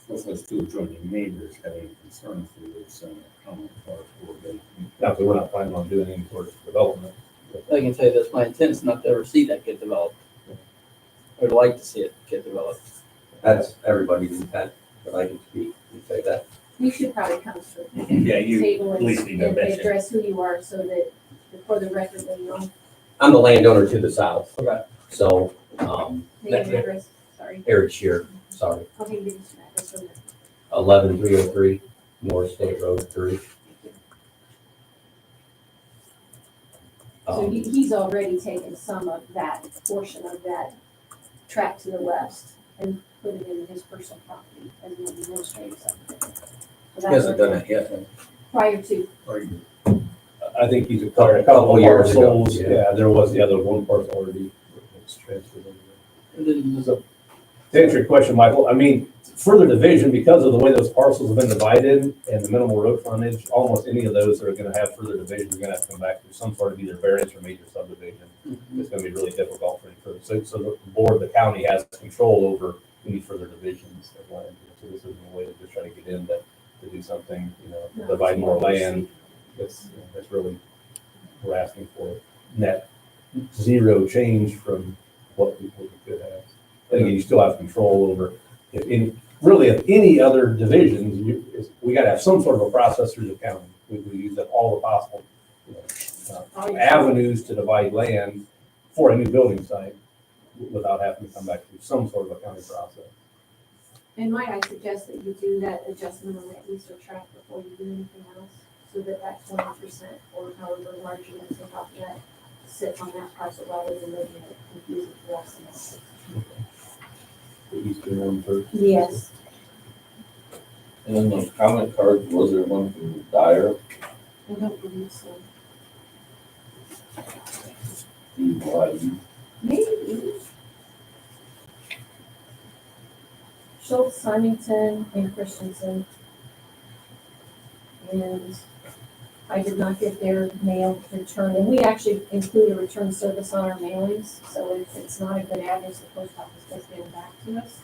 Let's do adjoining neighbors have any concerns with this common parcel or they. Not that we're not planning on doing any sort of development. I can tell you this, my intent's not to ever see that get developed. I would like to see it get developed. That's everybody's intent, but I can speak and say that. You should probably come to Yeah, the you, table at and least you know and that. address who you are so that for the record, they know. I'm the landowner to the south. Okay. So, Name and address, sorry. Eric Shear, sorry, I'll give you this address for that. 11303 North State Road 3. So he's already taken some of that portion of that track to the west and put it in his personal property as an administrative subdivision. So He that's hasn't what- done it yet, Prior to, or you? I think he's acquired a couple Couple of years ago, parcels. yeah. Yeah, there was one parcel already that's transferred over. And then there's a, To answer your question, Michael, I mean, further division, because of the way those parcels have been divided and the minimal road frontage, almost any of those that are gonna have further division are gonna have to come back through some sort of either variance or major subdivision. It's gonna be really difficult for any further, so the board, the county has control over any further divisions of land. So this isn't a way to just try to get in to do something, divide more land. It's really, we're asking for net zero change from what we could have. But again, you still have control over, if any other divisions, we gotta have some sort of a process through the county. We use up all the possible, avenues to divide land for a new building site without having to come back through some sort of a county process. And might I suggest that you do that adjustment on that lease or tract before you do anything else, so that 20% or however large you want to take off that sits on that parcel rather than making it confusing for us. The eastern one first. Yes. And then those comment cards, was there one from Dyer? I don't believe so. Maybe. Schultz, Symington, and Christensen. And I did not get their mail return, and we actually include a return service on our mailings, so if it's not a good address, the post office does get it back to us.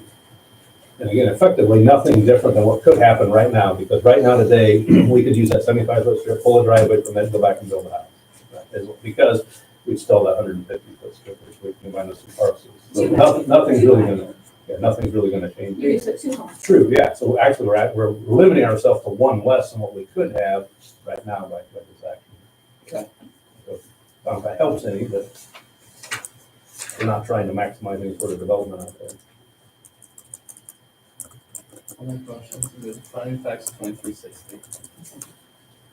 And again, effectively, nothing different than what could happen right now, because right now today, we could use that 75-foot strip, pull a driveway from it, go back and build a house. Because we'd still have 150-foot strip, which we combine those two parcels. So nothing's really gonna change. You just put 2 homes. True, yeah, so actually, we're limiting ourselves to one less than what we could have right now by this action. Okay. So, I don't know if that helps any, but we're not trying to maximize any sort of development out there. I'll make a motion to move finding facts 2360.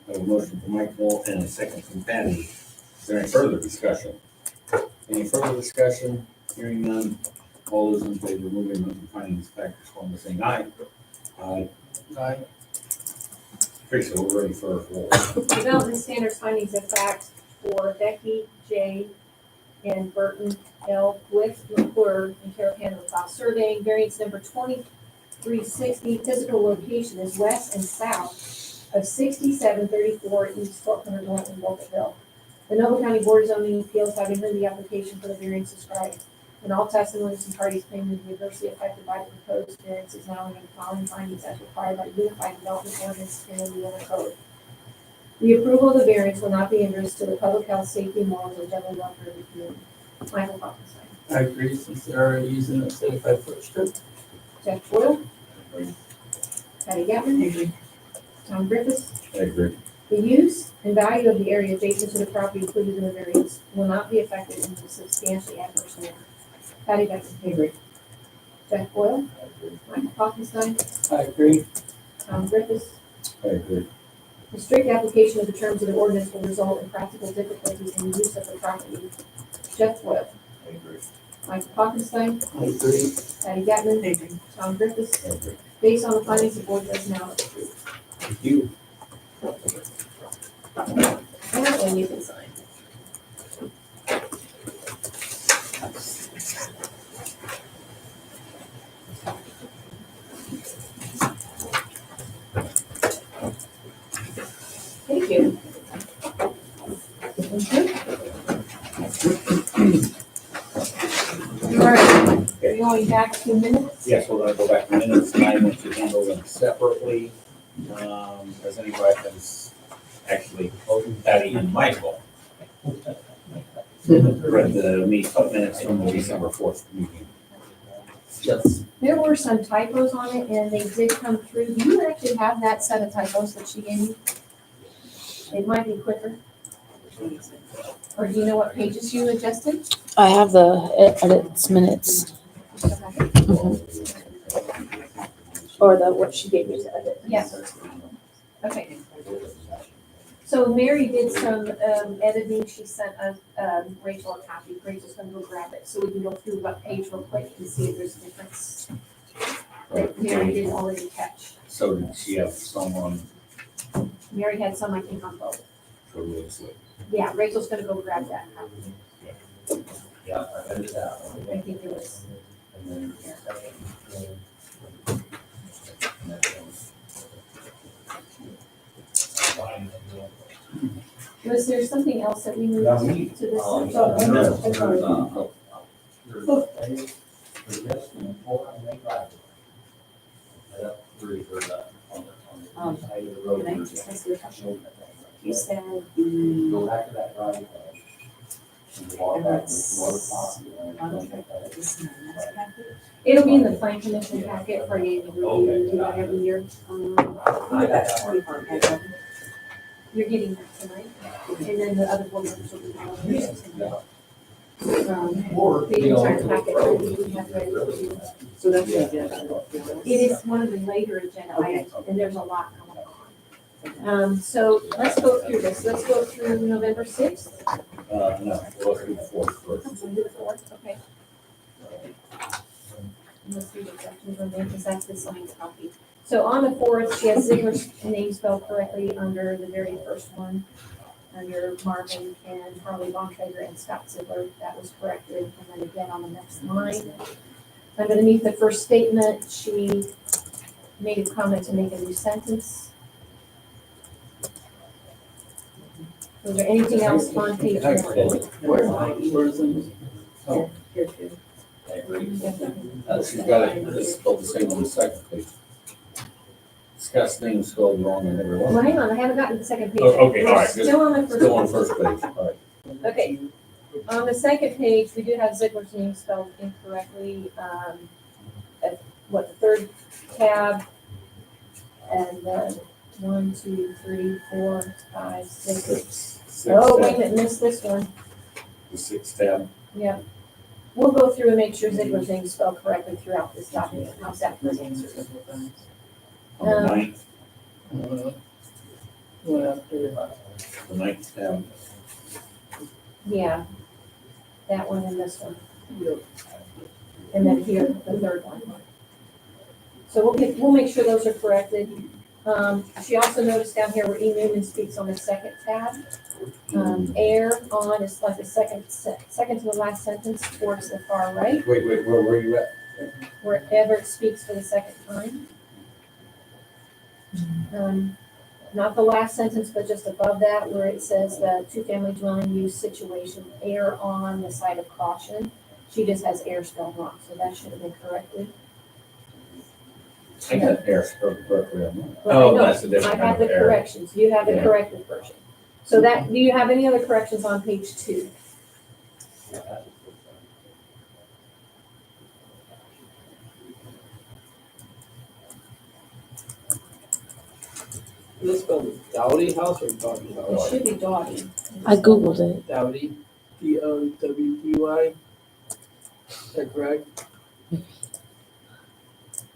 I have a motion from Michael and a second from Patty. Is there any further discussion? Any further discussion? Hearing none. All those in favor of moving on to findings factors, form by saying aye. Aye. Aye. Teresa, we're ready for a roll. Development standards findings of fact for Becky J. and Burton L. with McClure and Carroll Hannah without surveying. Variance number 2360, physical location is west and south of 6734 East 1200 North in Walkerville. The Noble County Board of Zoning Appeals, having heard the application for the variance described, and all testimonies and parties claiming to be adversely affected by the proposed variance is now in the following findings as required by Unified Development Ordinance and Indiana Code. The approval of the variance will not be injurious to the public health, safety, morals, or general welfare of the community. Michael Hoppenstein. I agree, since they're already using a 75-foot strip. Jeff Boyle. Patty Gatman. Tom Griffiths. I agree. The use and value of the area adjacent to the property included in the variance will not be affected in a substantially adverse manner. Patty Beckman. I agree. Jeff Boyle. Michael Hoppenstein. I agree. Tom Griffiths. I agree. The strict application of the terms of the ordinance will result in practical difficulties in the use of the property. Jeff Boyle. I agree. Michael Hoppenstein. I agree. Patty Gatman. Tom Griffiths. I agree. Based on the findings, the board does now approve. Thank you. That one you can sign. Thank you. All right, we're going back 2 minutes. Yes, we're gonna go back to minutes, and I want to handle them separately. As anybody has actually, Patty and Michael read the minutes from the December 4th meeting. Yes. There were some typos on it and they did come through. Do you actually have that set of typos that she gave you? It might be quicker. Or do you know what pages you adjusted? I have the edits minutes. Or what she gave me to edit. Yes. Okay. So Mary did some editing. She sent Rachel a copy. Rachel's gonna go grab it so we can go through what page real quick and see if there's a difference that Mary didn't already catch. So did she have someone Mary had some, I think, on both. for this? Yeah, Rachel's gonna go grab that copy. Yeah, I ended that. I think it was. And Was there something else that we moved Yeah, we- to this? Three for that, on Um, the side of the road. Can I just ask you a question? You said Go the back to that driveway. And walk back to North Park. contract is in the next package? It'll be in the plan commission packet for you to review, we do that every year. I got 24 package. You're getting that tonight, and then the other board members will be getting it. The entire packet that we have ready for you. So that's the agenda. It is one of the later agenda items, and there's a lot going on. So let's go through this. Let's go through November 6th. No, let's do the fourth first. We'll do the 4th, okay. Let's see what sections are there, because that's the signed copy. So on the 4th, she has Ziegler's name spelled correctly under the very first one, under Marvin and Harley Bontrager and Scott Ziegler. That was corrected, and then again on the next line. Underneath the first statement, she made a comment to make a new sentence. Was there anything else on page 1? Where's in? Here too. I agree. She's got it, it's spelled the same on the second page. Scott's name spelled wrong in every Well, one. hang on, I haven't gotten to the second page. Oh, yet. okay, all right, We're Still on the first. Still on page. first page, all right. Okay, on the second page, we do have Ziegler's name spelled incorrectly, at what, the third tab? And then 1, 2, 3, 4, 5, 6. Oh, wait a minute, missed this one. The sixth tab. Yeah. We'll go through and make sure Ziegler's name is spelled correctly throughout this document. How's that for answers? On the Um, ninth, What after? the ninth tab. Yeah. That one and this one. And then here, the third one. So we'll make sure those are corrected. She also noticed down here where E. Newman speaks on the second tab. Air on is like the second to the last sentence towards the far right, Wait, where were you at? where Everett speaks for the second time. Not the last sentence, but just above that, where it says the two-family dwelling use situation, air on the side of caution. She just has air spelled wrong, so that should have been corrected. I got air spelled correctly on that. Well, I know, That's a different I kind have of the error. corrections, you have the Yeah. corrected version. So that, do you have any other corrections on page 2? Is this spelled Dowdy House or Dowdy It House? should be Dottie. I Googled it. Dowdy, Dowdy. Is that correct?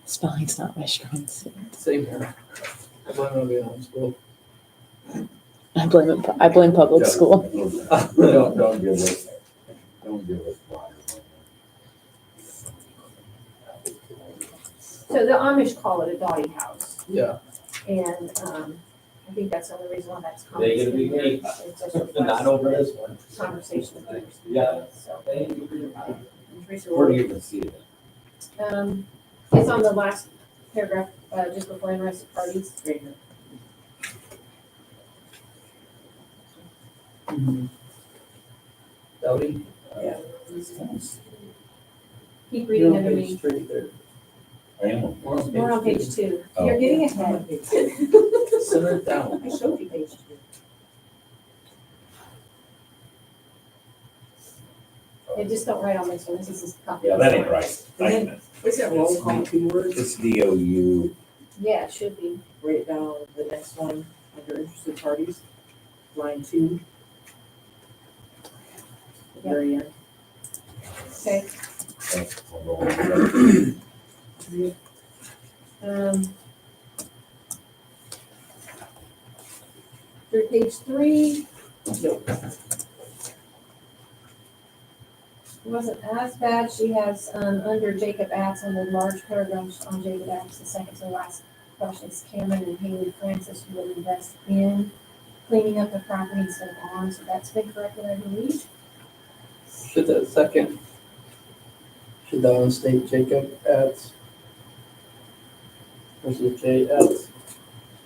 Spelling's not my strong suit. Same here. I blame it on being homeschooled. I blame public school. Don't give us, don't give us water. So the Amish call it a Dottie house, Yeah. and, I think that's the only reason why that's. They get a big conversation meat. there. It just reflects Not over this one. Conversation with others. Yeah. So, Where do you even see it? it's on the last paragraph, just before interested parties. Dowdy? Keep reading You're on under page me. 3 there. I am. We're on page 2. Oh. You're getting ahead. Simmer it down. I showed you page 2. Just don't write on this one, this is a copy. Yeah, that ain't right. And then- Is that roll call 2 words? It's DOU. Yeah, it should be. Write down the next one under interested parties, line 2. The very end. Okay. Through page 3. It wasn't as bad. She has, under Jacob Atz, on the large paragraphs on Jacob Atz, the second to the last question is Cameron and Haley Francis who will invest in cleaning up the property instead of on, so that's been corrected, I believe. Should that second, should that one state Jacob Atz? Versus J Atz?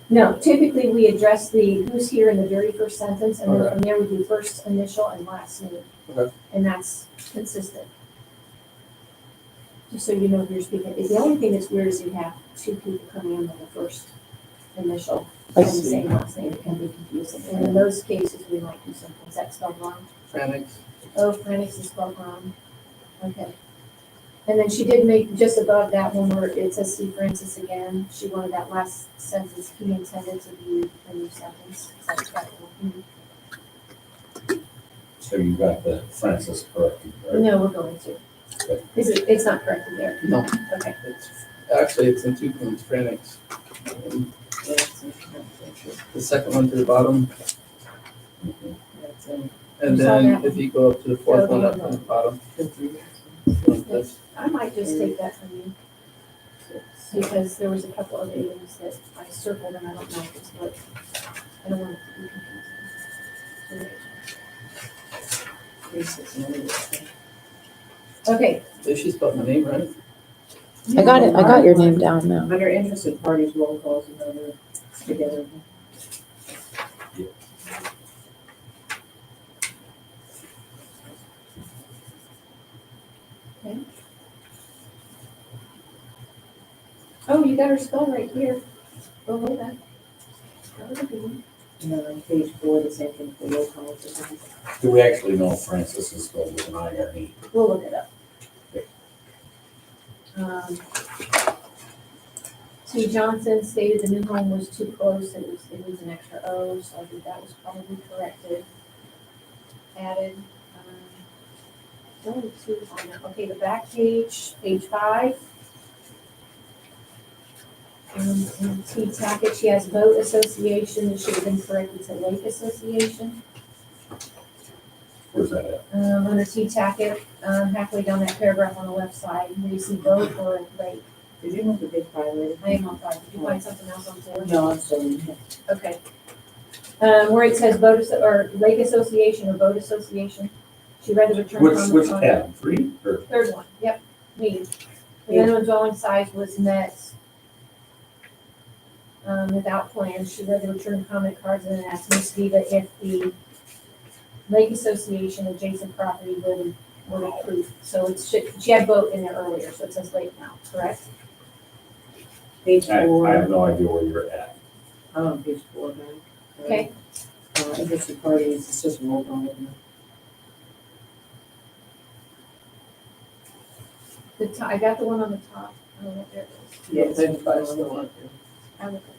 No, typically we address the who's here in the very first sentence, and then Okay. from there we do first initial and last name. Okay. And that's consistent. just so you know who you're speaking, the only thing that's weird is you have two people coming in with the first initial I and the see. same last name, it can be confusing. And in those cases, we might do something, is that spelled wrong? Franix. Oh, Franix is spelled wrong. Okay. And then she did make, just above that one where it says see Francis again, she wanted that last sentence, he intended to be a new sentence. Is that correct? So you got the Francis corrected, right? No, we're going to. Is it, it's not corrected there? No, Okay. it's in two points, Franix. Yeah, it's in the- The second one to the bottom, Mhm. that's in and You saw then that if you go up to the fourth Oh, one the up on the bottom, the three. like this. I might just take that from you. Because there was a couple of items that I circled and I don't know if it's what, I don't want it to be confusing. Three, six, and eight. Okay, Did she spelled my name right? I got it. I got your name down now. Under interested parties, roll calls and other together. oh, you got her spell right here. Oh, hold on. That was a good one. And then on page 4, the same thing for roll calls or something. Do we actually know if Francis is spelled with an I or an E? We'll look it up. Okay. T. Johnson stated the new home was too close, it was an extra O, so I think that was probably corrected. Added, only two on there. Okay, the back page, page 5. In T. Tackett, she has boat association, it should have been corrected to lake association. Where's that at? Under T. Tackett, halfway down that paragraph on the left side, where you see boat or lake. Did you want the big violator? I am on 5, did you find something else on 4? No, I'm still in here. Okay. Where it says boat, or lake association or boat association, she read the return Which comments on tab? 3 or? third one, yep, me. The minimum dwelling size was met, without plans. She read the return comment cards and then asked Ms. Viva if the lake association adjacent property would approve. So it's, she had boat in there earlier, so it says lake now, correct? Page I 4. have no idea where you're at. I'm on page 4 now. Okay. Interested parties, it's just roll call. isn't it? I got the one on the top. Oh, there it is. Yeah, it's Page 5 is the one. I look at that.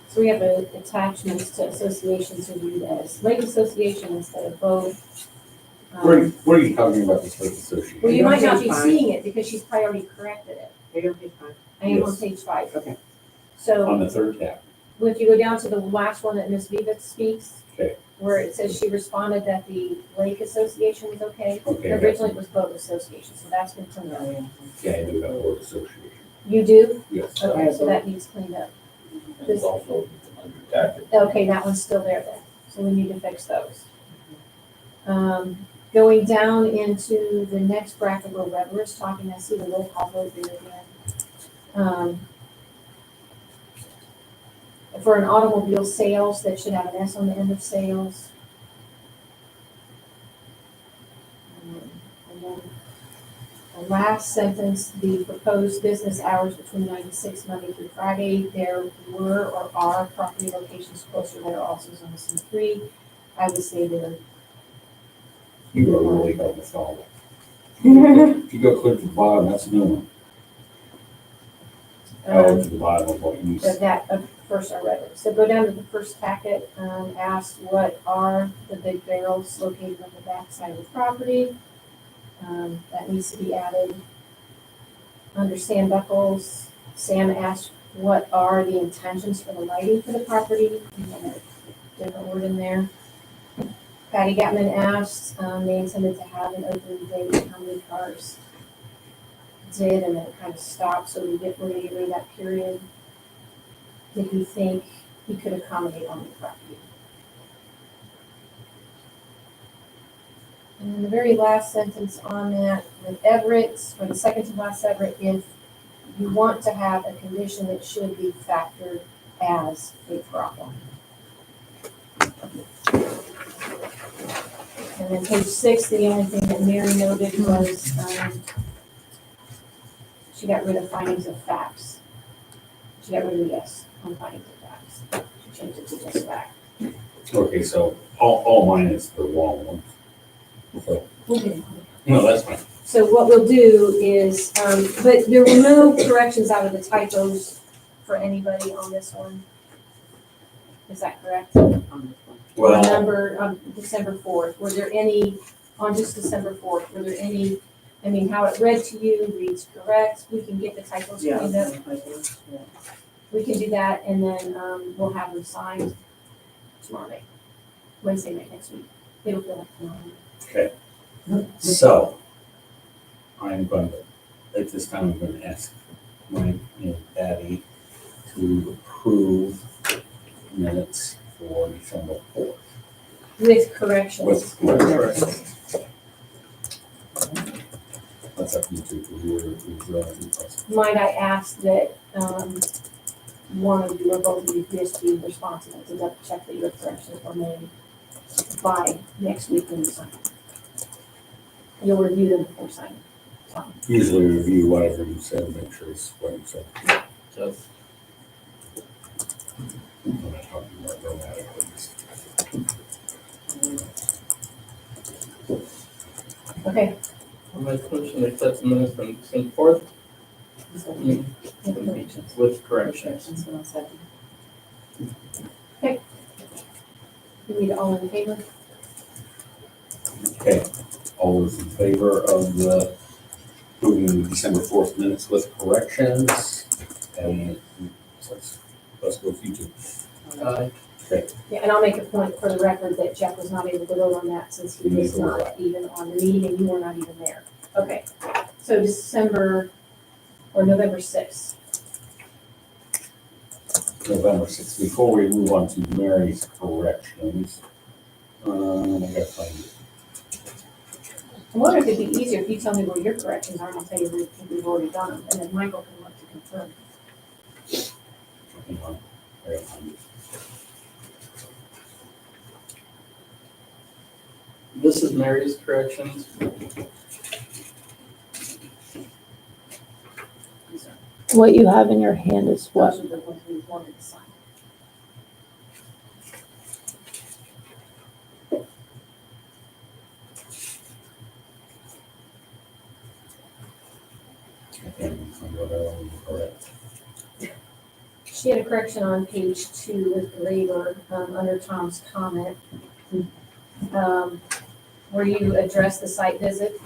So we have attachments to associations to read as lake association instead of boat. Where are you talking about this lake association? Well, you might not be Page 5. seeing it because she's probably already corrected it. Are you on page 5? I am on Yes. page 5. Okay. So On the 3rd tab. if you go down to the last one that Ms. Viva speaks, Okay. where it says she responded that the lake association was okay. Okay, I got Originally it was boat association, so that's been cleaned up. Oh, yeah. Yeah, I do have board association. You do? Yes. Okay, so that needs cleaned up. And it's also under tactic. Okay, that one's still there then, so we need to fix those. Going down into the next bracket where Weber is talking, I see the roll call vote there again. For an automobile sales, that should have an S on the end of sales. And then the last sentence, the proposed business hours between 9 to 6 Monday through Friday, there were or are property locations closer that are also zone C3. I would say there. You are really on the follow. If you go clear to the bottom, that's a new one. Oh, to the bottom of what you said. First I read it. So go down to the first packet, ask what are the big barrels located on the back side of the property? That needs to be added. Under Sam Buckles, Sam asked what are the intentions for the lighting for the property? And then a different word in there. Patty Gatman asked, they intended to have an opening date, how many cars did, and then it kind of stopped, so we did reiterate that period. Did he think he could accommodate on the property? And then the very last sentence on that, with Everett, or the second to last Everett, if you want to have a condition that should be factored as a problem. And then page 6, the only thing that Mary noted was, she got rid of findings of facts. She got rid of yes on findings of facts. She changed it to just fact. Okay, so all mine is the wrong one. So, Okay. no, that's fine. So what we'll do is, but there were no corrections out of the typos for anybody on this one. Is that correct? On Well, number, on December 4th, were there any, on just December 4th, were there any, I mean, how it read to you reads correct, we can get the typos cleaned up, we can do that, and then, we'll have them signed tomorrow night, Wednesday night next week. It'll feel like tomorrow. okay. So, I'm going to, at this time, I'm going to ask Mike and Patty to approve minutes for December 4th. With corrections. With corrections. That's up to you two, because you're, Might I ask that, one of you or both of you just be responsible to double check that your corrections were made by next week when you sign. You'll review them before signing. usually review whatever you said, make sure it's what you said. So, I'm not talking about grammatically. Okay. I'll make a motion to accept the minutes from December 4th with corrections. You need all in favor? Okay, all those in favor of the approving the December 4th minutes with corrections? And let's go with you two. Yeah, and I'll make a point for the record that Jeff was not able to vote on that since he was not even on the meeting and you were not even there. Okay, so December or November 6th. November 6th. Before we move on to Mary's corrections, I gotta find it. I wonder if it'd be easier if you tell me where your corrections are and I'll tell you if we've already done them, and then Michael can look to confirm. Hang on, I gotta find it. This is Mary's corrections. What you have in your hand is what? Those are the ones we wanted to sign. I can't find what I was correct. She had a correction on page 2 with the labor, under Tom's comment. Where you address the site visit.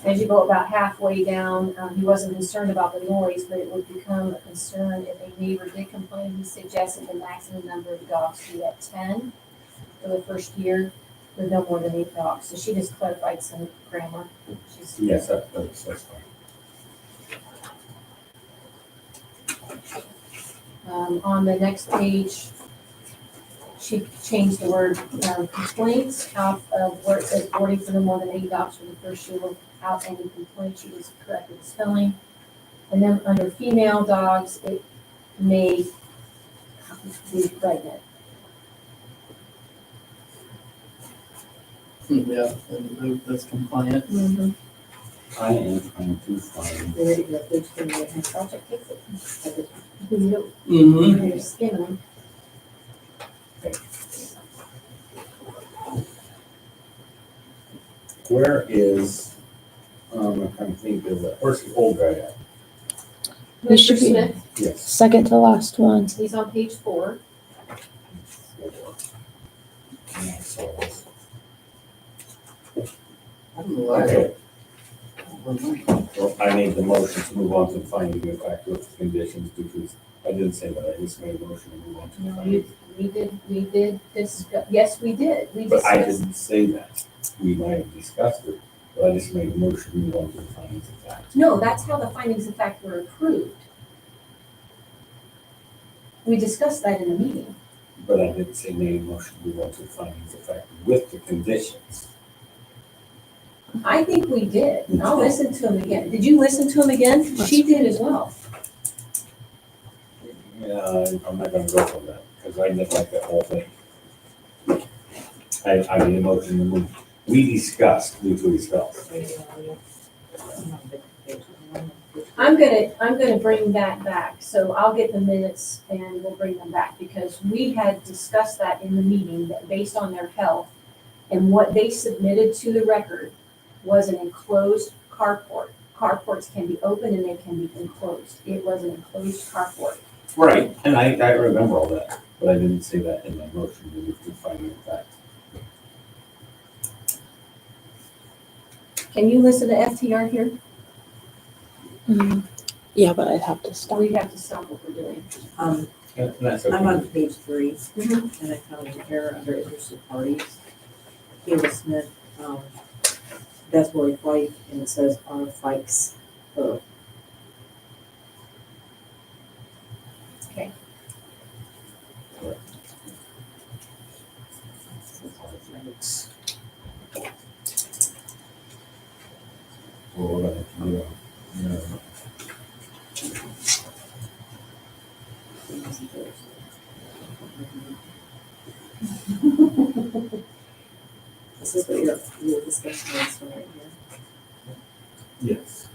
As you go about halfway down, he wasn't concerned about the noise, but it would become a concern if a neighbor did complain. He suggested the maximum number of dogs be at 10 for the first year, with no more than 8 dogs. So she just clarified some grammar. She's, Yes, that's fine. on the next page, she changed the word complaints out of where it says boarding for no more than 8 dogs for the first year without any complaints. She just corrected the spelling. And then under female dogs, it may be pregnant. Yeah, and that's compliant. Mm-hmm. I am trying to find. Project takes it. You don't, Mm-hmm. you're skimming them. Where is, I'm trying to think of it, where's the old guy at? You should Mr. be- Smith, Yes. Second to last one. he's on page 4. Yeah, so it's- I don't know why. Okay, well, I need the motion to move on to finding of fact with conditions, because I didn't say that, I just made a motion to move on to No, finding. we did discuss, yes, we did. We But I discussed, didn't say that, we might have discussed it, but I just made a motion to move on to the findings of fact. no, that's how the findings of fact were approved. We discussed that in the meeting. But I didn't say made a motion to move on to the findings of fact with the conditions. I think we did. I'll listen to him again. Did you listen to him again? She did as well. Yeah, I'm not gonna go for that, because I didn't like that whole thing. I made a motion to move, we discussed. I'm gonna bring that back, so I'll get the minutes and we'll bring them back, because we had discussed that in the meeting, that based on their health and what they submitted to the record was an enclosed carport. Carports can be open and they can be enclosed. It was an enclosed carport. Right, and I remember all that, but I didn't say that in my motion, we could find it fact. Can you listen to FTR here? Yeah, but I'd have to stop. We'd have to stop what we're doing. Um, And that's okay. I'm on page 3, Mhm. and I found an error under interested parties. Caleb Smith, that's Lori White, and it says R. Fikes. Okay. Well, we're gonna, yeah. This is what you're discussing this one right here. Yes.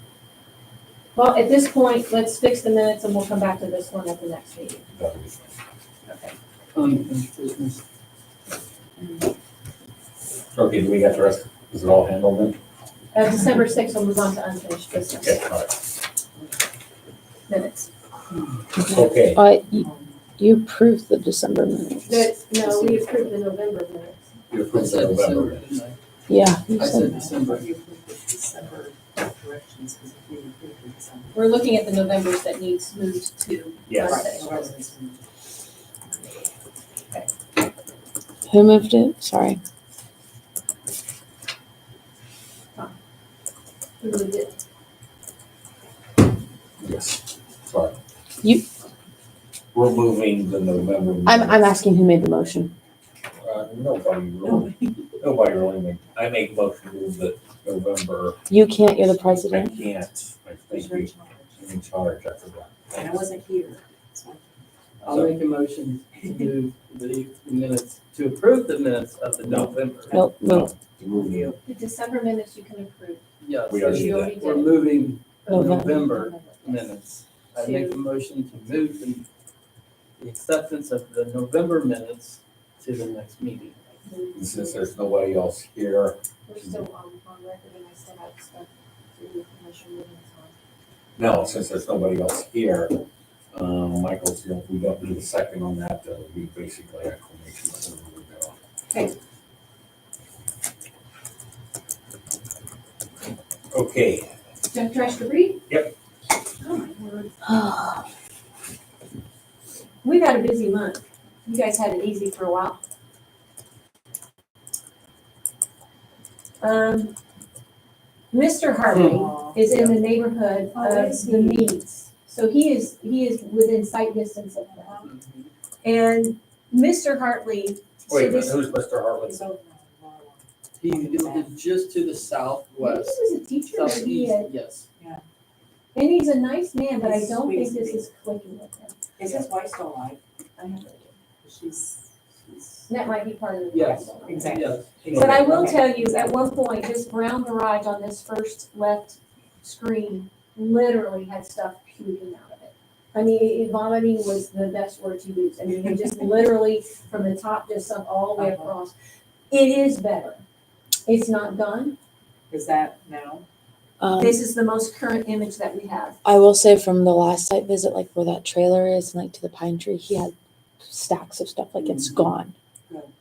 Well, at this point, let's fix the minutes and we'll come back to this one at the next meeting. That'll be fine. Okay. Unfinished business. Okay, do we got the rest? Is it all handled then? December 6th, we'll move on to unfinished business Okay, all right. minutes. Okay, You approved the December minutes. No, we approved the November minutes. you I approved said the November December, minutes. didn't Yeah, I? you I said said, December. You approved the December corrections, because if you approved the December. We're looking at the Novembers that needs moved to Yes. unfinished business. who moved it? Sorry. We moved it. Yes, sorry. You- We're moving the November. I'm asking who made the motion. Nobody really made, I make motion to move the November, You can't, you're the I president. can't, I think You're in we, charge. I'm in charge, I forgot. And I wasn't here, so. I'll make a motion to move the minutes, to approve the minutes of the November. Nope, move. To move you. The December minutes you can approve. Yes, We already You did already we're did. moving the November. November minutes. I make a motion to move the acceptance of the November minutes to the next meeting. And since there's nobody else here, We're still on record and I still have stuff to do commission meetings on. no, since there's nobody else here, Michael's, you know, we don't need a second on that, that'll be basically acclamation. So we'll go. Okay. Okay, Jump trash debris? Yep. Oh my word. We've had a busy month. You guys had it easy for a while. Mr. Hartley is in the neighborhood of the Meads. So he is within sight distance of them. And Mr. Hartley, so wait a minute, this, who's Mr. Hartley? He is just to the southwest. this was a teacher that he Southeast, had, yes. and he's a nice man, but I don't think this is clicking with him. Is his wife still alive? I have no idea. She's. That might be part of the Yes. problem. Exactly. Yes. But I will Okay. tell you, at one point, this brown garage on this first left screen literally had stuff puking out of it. I mean, vomiting was the best word to use. I mean, it just literally from the top just sunk all the way across. It is better. It's not done. Is that now? This is the most current image that we have. I will say from the last site visit, like where that trailer is, and like to the pine tree, he had stacks of stuff. Like it's gone.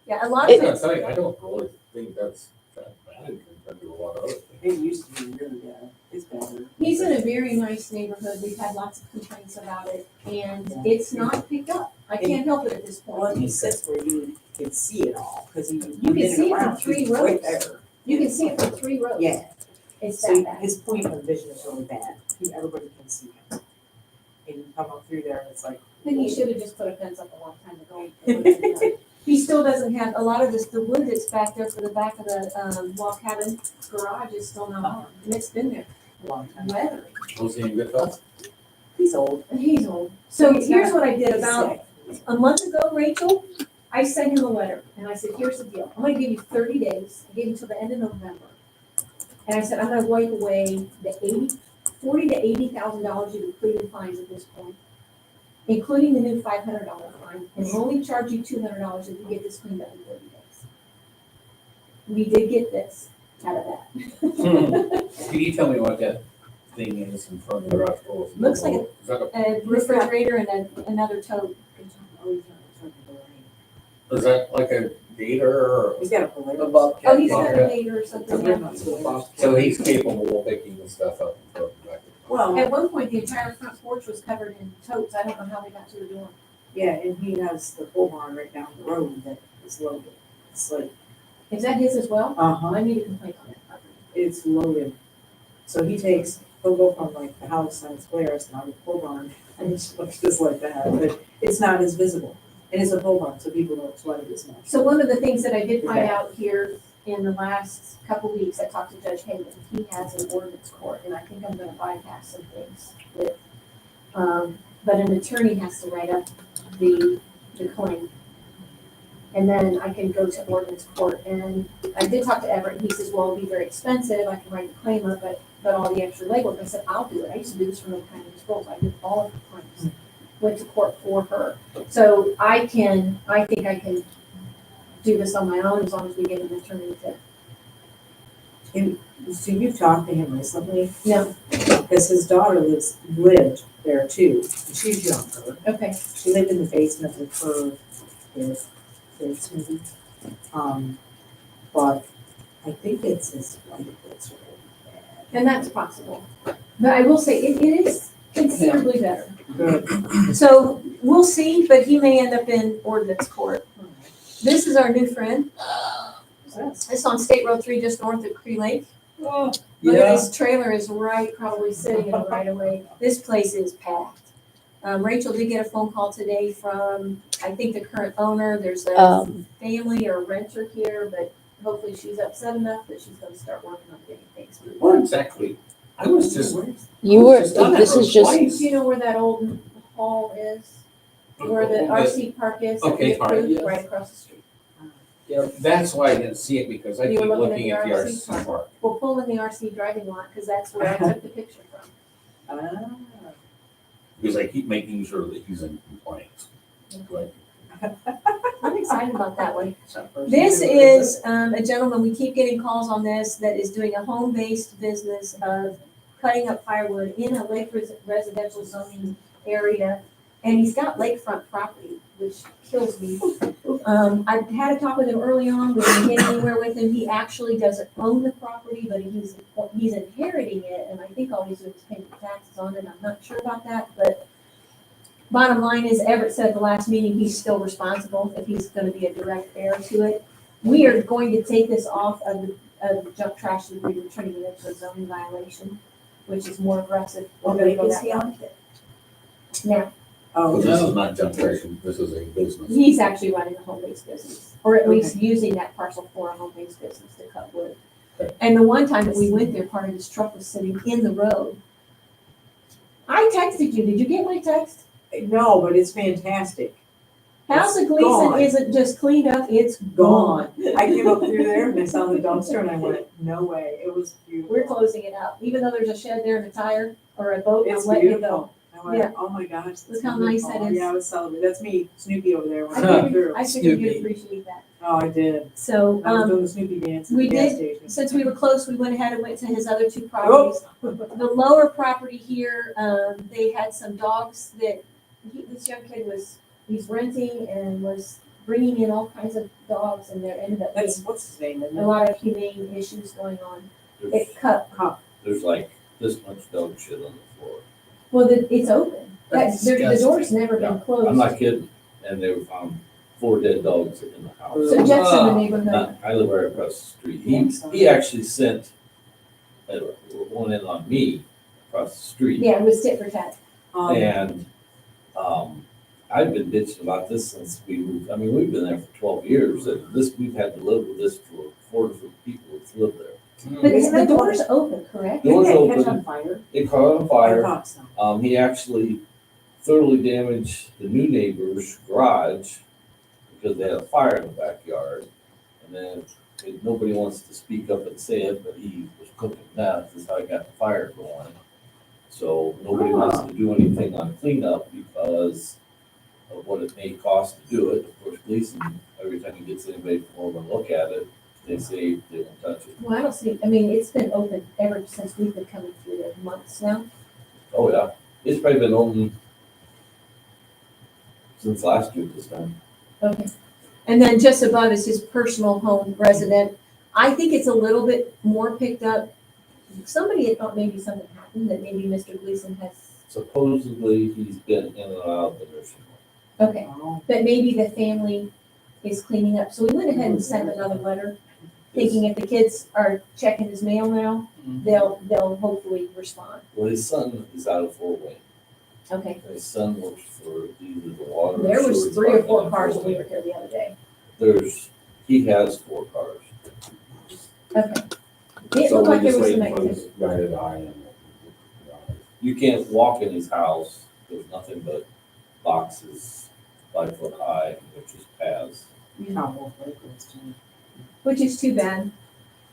Yeah, a lot I of gotta it, tell you, I don't really think that's that bad compared to a lot of other things. It used to be really bad. It's better. he's in a very nice neighborhood. We've had lots of complaints about it and it's not picked up. I can't help it at this Well, point. and he sits where you can see it all, because You can see it from 3 rows. Right there. You can see it from 3 rows. Yeah. It's So that bad. his point of vision is really bad. Everybody can see him. And you come up through there and it's like. Then he should have just put a fence up a long time ago. He still doesn't have, a lot of this, the wood that's back there for the back of the, log cabin garage is still not on, and it's been there, A long time. weather. Was he in good health? He's old. And he's old. So He's here's not- what I did he's about sick. a month ago, Rachel, I sent him a letter, and I said, here's the deal, I'm gonna give you 30 days, I gave him till the end of November. And I said, I'm gonna wipe away the $40,000 to $80,000 you've included fines at this point, including the new $500 fine, and we'll only charge you $200 if you get this cleaned up in 30 days. We did get this out of that. Can you tell me what that thing is in front of the garage door? Looks like Is that A refrigerator and another tote. Oh, he's not talking is that like a gator or? He's got a Polaris. A bobcat. Oh, he's got a gator or something. yeah. So he's capable of picking the stuff up and throwing it back. Well, At one point, the entire front porch was covered in totes. I don't know how they got to the door. yeah, and he has the pole barn right down the road that is loaded. It's like, Is that his as well? I need to complain on that property. it's loaded. So he'll go from like the house on Squares and on the pole barn, and it looks just like that, but it's not as visible. And it's a pole barn, so people don't sweat it as much. So one of the things that I did find out here in the last couple weeks, I talked to Judge Hagan. He has an ordinance court, and I think I'm gonna bypass some things with, but an attorney has to write up the claim. And then I can go to ordinance court, and I did talk to Everett, and he says, well, it'll be very expensive, I can write the claim up, but all the extra legwork, I said, I'll do it, I used to do this for Lake County Disposal, I did all of the claims, went to court for her. So I think I can do this on my own, as long as we get an attorney to, So you've talked to him recently? no, Because his daughter lived there too, and she's younger. okay, She lived in the basement with her, their smoothie. But I think it's his wife that's really bad. and that's possible. But I will say, it is considerably better. Good. So we'll see, but he may end up in ordinance court. This is our new friend. It's on State Road 3, just north of Cree Lake. Look at this trailer is probably sitting in the right of way. This place is packed. Rachel did get a phone call today from, I think, the current owner. There's a family or renter here, but hopefully she's upset enough that she's gonna start working on getting things moved. What exactly? I was just. You were, Just done that this for is just, twice. Do you know where that old hall is? Where the RC park is? that we Okay, fine, approved? yes. Right across the street. That's why I didn't see it, because I You keep were looking at looking the at the RC RC park. We'll pull in the RC driving lot, because that's where I took the picture from. Because I keep making sure that he's in compliance. Like, I'm excited about that one. This is a gentleman, we keep getting calls on this, that is doing a home-based business of cutting up firewood in a lake residential zoning area. And he's got lakefront property, which kills me. I had a talk with him early on, we didn't get anywhere with him. He actually doesn't own the property, but he's inheriting it, and I think all he's doing is paying taxes on it. I'm not sure about that, but bottom line is, Everett said at the last meeting, he's still responsible if he's gonna be a direct heir to it. We are going to take this off of the junk trash and we're turning it into a zoning violation, which is more aggressive. What We're gonna go is that he on? route. Now, Oh, this is not junk trash, this is a business. he's actually running a home-based business, or at least using that parcel for a home-based business to cut wood. Okay. And the one time that we went there, part of his truck was sitting in the road. I texted you, did you get my text? no, but it's fantastic. House of It's Gleason gone. isn't just cleaned up, it's Gone. gone. I came up through there and I saw the dumpster and I went, no way, it was beautiful. We're closing it out, even though there's a shed there and a tire or a boat, It's I'm letting it go. beautiful. I went, Yeah. oh my gosh. that's Look how nice that beautiful. is. Yeah, I was celebrating. That's me, Snoopy over there when I I came figured, through. I figured you'd Snoopy. appreciate that. Oh, I did. So, I was doing the Snoopy dance at we the gas did- station. since we were close, we went ahead and went to his other two properties. The lower property here, they had some dogs that, this young kid he's renting and was bringing in all kinds of dogs, and there ended up being That's, what's his name? Isn't a it? lot of humane issues going on. There's, It cut, there's like this much dog shit on the floor. well, it's open. That's The disgusting. door's never been Yeah, closed. I'm not kidding. And they found 4 dead dogs in the house. So Jeff's in the neighborhood. I live right across the street. Yes. He actually sent one in on me across the street. Yeah, it was tit for tat. And, I've been bitching about this since we moved, I mean, we've been there for 12 years, and this, we've had to live with this for 4 different people that's lived there. But the door's open, correct? Doors Didn't they catch open. on fire? It caught on I fire. thought so. He actually thoroughly damaged the new neighbor's garage because they had a fire in the backyard. And then nobody wants to speak up and say it, but he was cooking meth, is how he got the fire going. So nobody wants to do anything on cleanup because of what it may cost to do it. Of course, Gleason, every time he gets anybody to come over and look at it, they say they won't touch it. Well, I don't see, I mean, it's been open ever since we've been coming through there, months now. Oh, yeah. It's probably been open since last year this time. Okay. And then just above is his personal home resident. I think it's a little bit more picked up. Somebody had thought maybe something happened, that maybe Mr. Gleason has, Supposedly, he's been in and out of the nursing home. okay, but maybe the family is cleaning up. So we went ahead and sent another letter, thinking if the kids are checking his mail now, they'll hopefully respond. Well, his son is out of Fort Wayne. Okay. His son works for either the water. or There was sewer 3 or 4 department in cars Fort when we Wayne. were here the other day. He has 4 cars. Okay. It So looked we're like there just was some waiting for activity. this guy to die and. You can't walk in his house. There's nothing but boxes 5 foot high, which is paths. Not Wolf Lake was too. Which is too bad.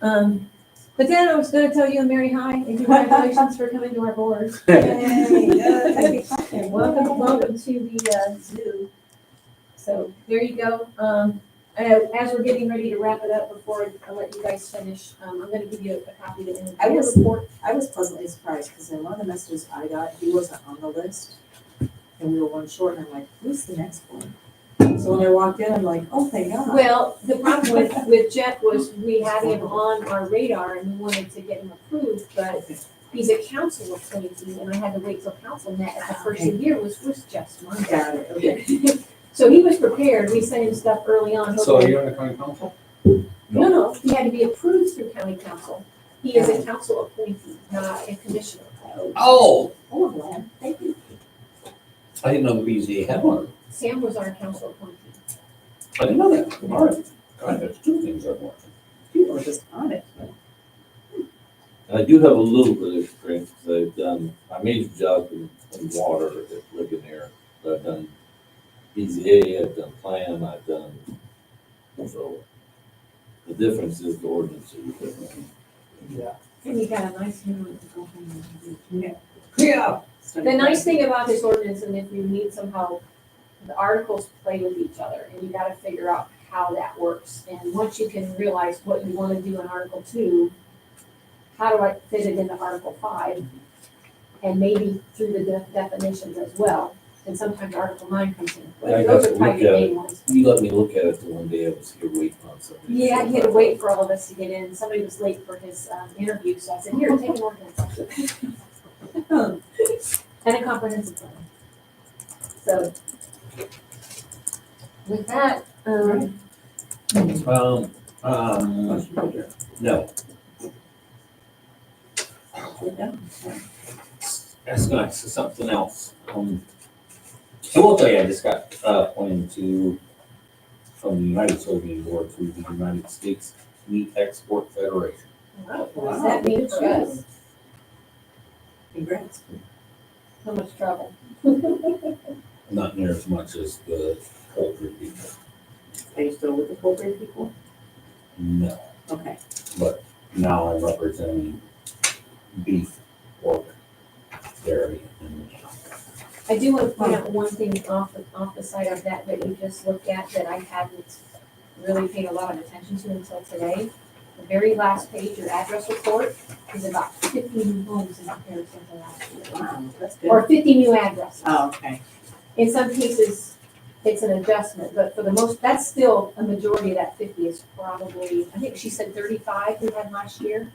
But then I was gonna tell you a Mary Hi and congratulations for coming to our board. Yay. And welcome to the zoo. So there you go. As we're getting ready to wrap it up, before I let you guys finish, I'm gonna give you a copy of the end of I the was- report. I was pleasantly surprised, because in one of the messages I got, he wasn't on the list. And we were one short, and I'm like, who's the next one? So when I walked in, I'm like, oh, thank God. Well, the problem with Jeff was we had him on our radar and we wanted to get him approved, but he's a council appointee and I had to wait till council met at the first of the year was Jeff's month. Got it, okay. So he was prepared. We sent him stuff early on. So you're on the county council? No, he had to be approved through county council. He is a council appointee, not a commissioner. Oh, Oh, Glenn, thank you. I didn't know the BZA had one. Sam was our council appointee. I didn't know that. All right. God, there's 2 things I'm watching. You were just on it. And I do have a little bit of experience because I've done my major job in water at Ligonier. I've done BZA, I've done plan, I've done, so the difference is the ordinance is different. Yeah. And he got a nice new one. Yeah. The nice thing about this ordinance, and if you need somehow, the articles play with each other, and you gotta figure out how that works. And once you can realize what you wanna do in Article 2, how do I fit it into Article 5? And maybe through the definitions as well, and sometimes Article 9 comes in. I Those got are to probably look the at main it. ones. You let me look at it the one day I was here waiting on somebody. Yeah, he had to wait for all of us to get in. Somebody was late for his interview, so I said, here, take an ordinance. And a comprehensive plan. So with that, No. That's nice, so something else. I will tell you, I just got appointed from the United Soviet Board to the United States Meat Export Federation. what does that mean for us? Congrats. How much trouble? Not near as much as the poultry people. Are you still with the poultry people? No, Okay. but now I'm representing beef, pork, dairy, and I do want to point out one thing off the side of that you just looked at that I hadn't really paid a lot of attention to until today. The very last page, your address report, is about 50 new homes in comparison to last year. Wow, that's good. Or 50 new addresses. Oh, okay. In some cases, it's an adjustment, but for the most, that's still a majority of that 50 is probably, I think she said 35 we had last year.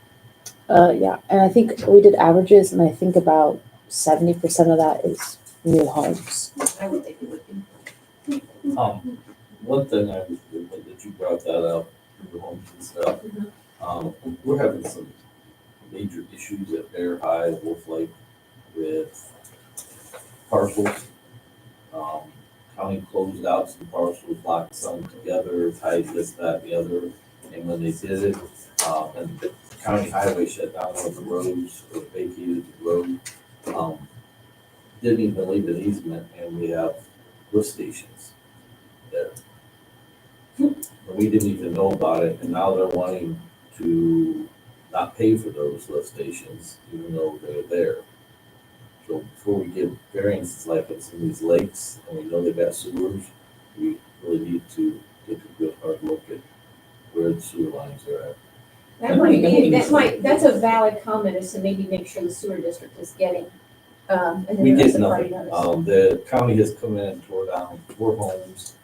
Yeah, and I think we did averages, and I think about 70% of that is new homes. I would think it would be. One thing I was, that you brought that up, the homes and stuff. We're having some major issues at Bear High, Wolf Lake with parcels. county closed out some parcels, locked some together, tied this, that, the other. And when they did it, and the county highway shut down on the roads, or vacated the road, didn't even leave an easement, and we have lift stations there. But we didn't even know about it, and now they're wanting to not pay for those lift stations, even though they're there. So before we give variances like it's in these lakes, and we know they've got sewers, we really need to take a good hard look at where the sewer lines are at. That's a valid comment, is to maybe make sure the sewer district is getting, and then We the did rest of the party nothing. notice. The county has come in and tore down 4 homes,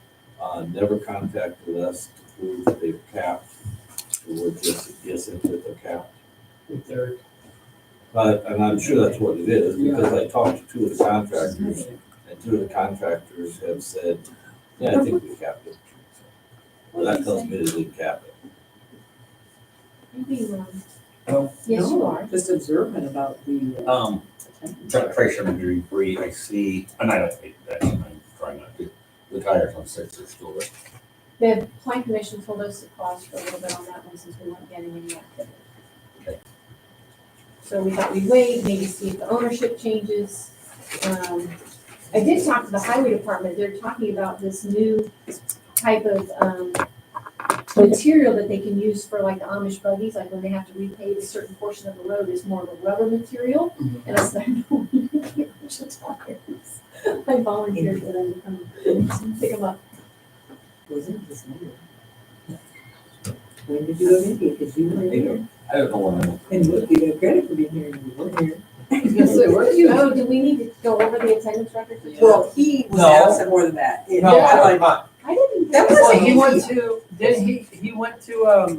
never contacted us to prove that they've capped. So we're just guessing that they're capped. With their, And I'm sure that's what it is, because I talked to 2 of the contractors, and 2 of the contractors have said, yeah, I think we capped it. Well, that tells me they didn't cap it. Maybe, Oh, yes, you no, are. Just observant about the. Penetration of debris, I see, and I don't hate that, I'm trying not to, the tires on 6 are still there. The plan commission told us to pause for a little bit on that one since we weren't getting any activity. Okay. So we thought we'd wait, maybe see if the ownership changes. I did talk to the highway department, they're talking about this new type of, material that they can use for like the Amish buggies, like when they have to repave a certain portion of the road is more of a rubber material. And I said, I know, you can get a bunch of tires. I volunteered for them to come pick them up. Wasn't this new? When did you go to India? Because you were here. I don't know when. And look, you get credit for being here and you were here. I was gonna say, where did you go? Do we need to go over the attendance record? Well, he was No. absent more than that. No, I was not. I didn't. That think- wasn't he India. went to, didn't he went to,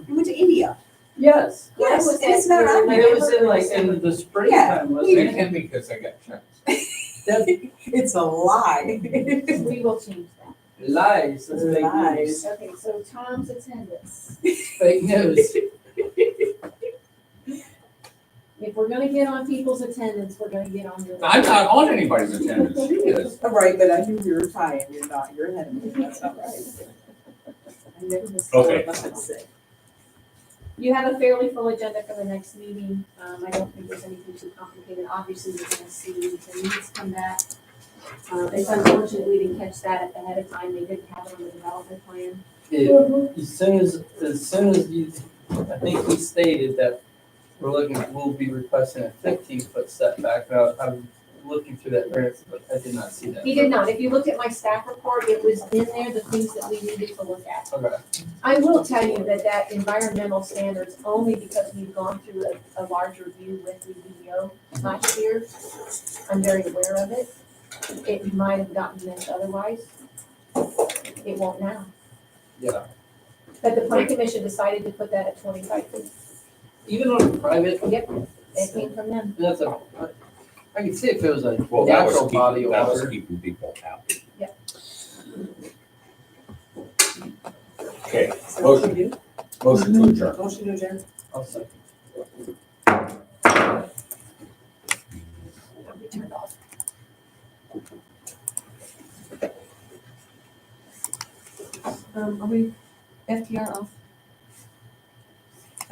You went to India. yes. Yes, was it's that not on And here. it was in like, in the springtime, wasn't It it? can be because I got checks. It's a lie. We will change that. Lies, that's fake news. Lies. Okay, so Tom's attendance. Fake news. If we're gonna get on people's attendance, we're gonna get on your. I'm not on anybody's attendance, she is. Right, but I knew you were Thai and you're not, you're ahead of me, that's not right. I never missed Okay. what I had to say. You have a fairly full agenda for the next meeting. I don't think there's anything too complicated. Obviously, you're gonna see the needs come back. It's unfortunate we didn't catch that ahead of time. They didn't have it on the development plan. As soon as you, I think he stated that we'll be requesting a 15-foot setback. Now, I'm looking through that variance, but I did not see that. He did not. If you looked at my staff report, it was in there, the things that we needed to look at. Okay. I will tell you that environmental standards, only because we've gone through a large review with the DEO last year, I'm very aware of it. It might have gotten missed otherwise. It won't now. Yeah. But the plan commission decided to put that at 25 feet. Even on a private, Yep, it came from them. that's a, I can see if it was a Well, that was natural body of that was water. keeping people happy. Yep. Okay, So what should we do? motion to adjourn. Motion to adjourn. I'll second. Turned off. Are we FTR off?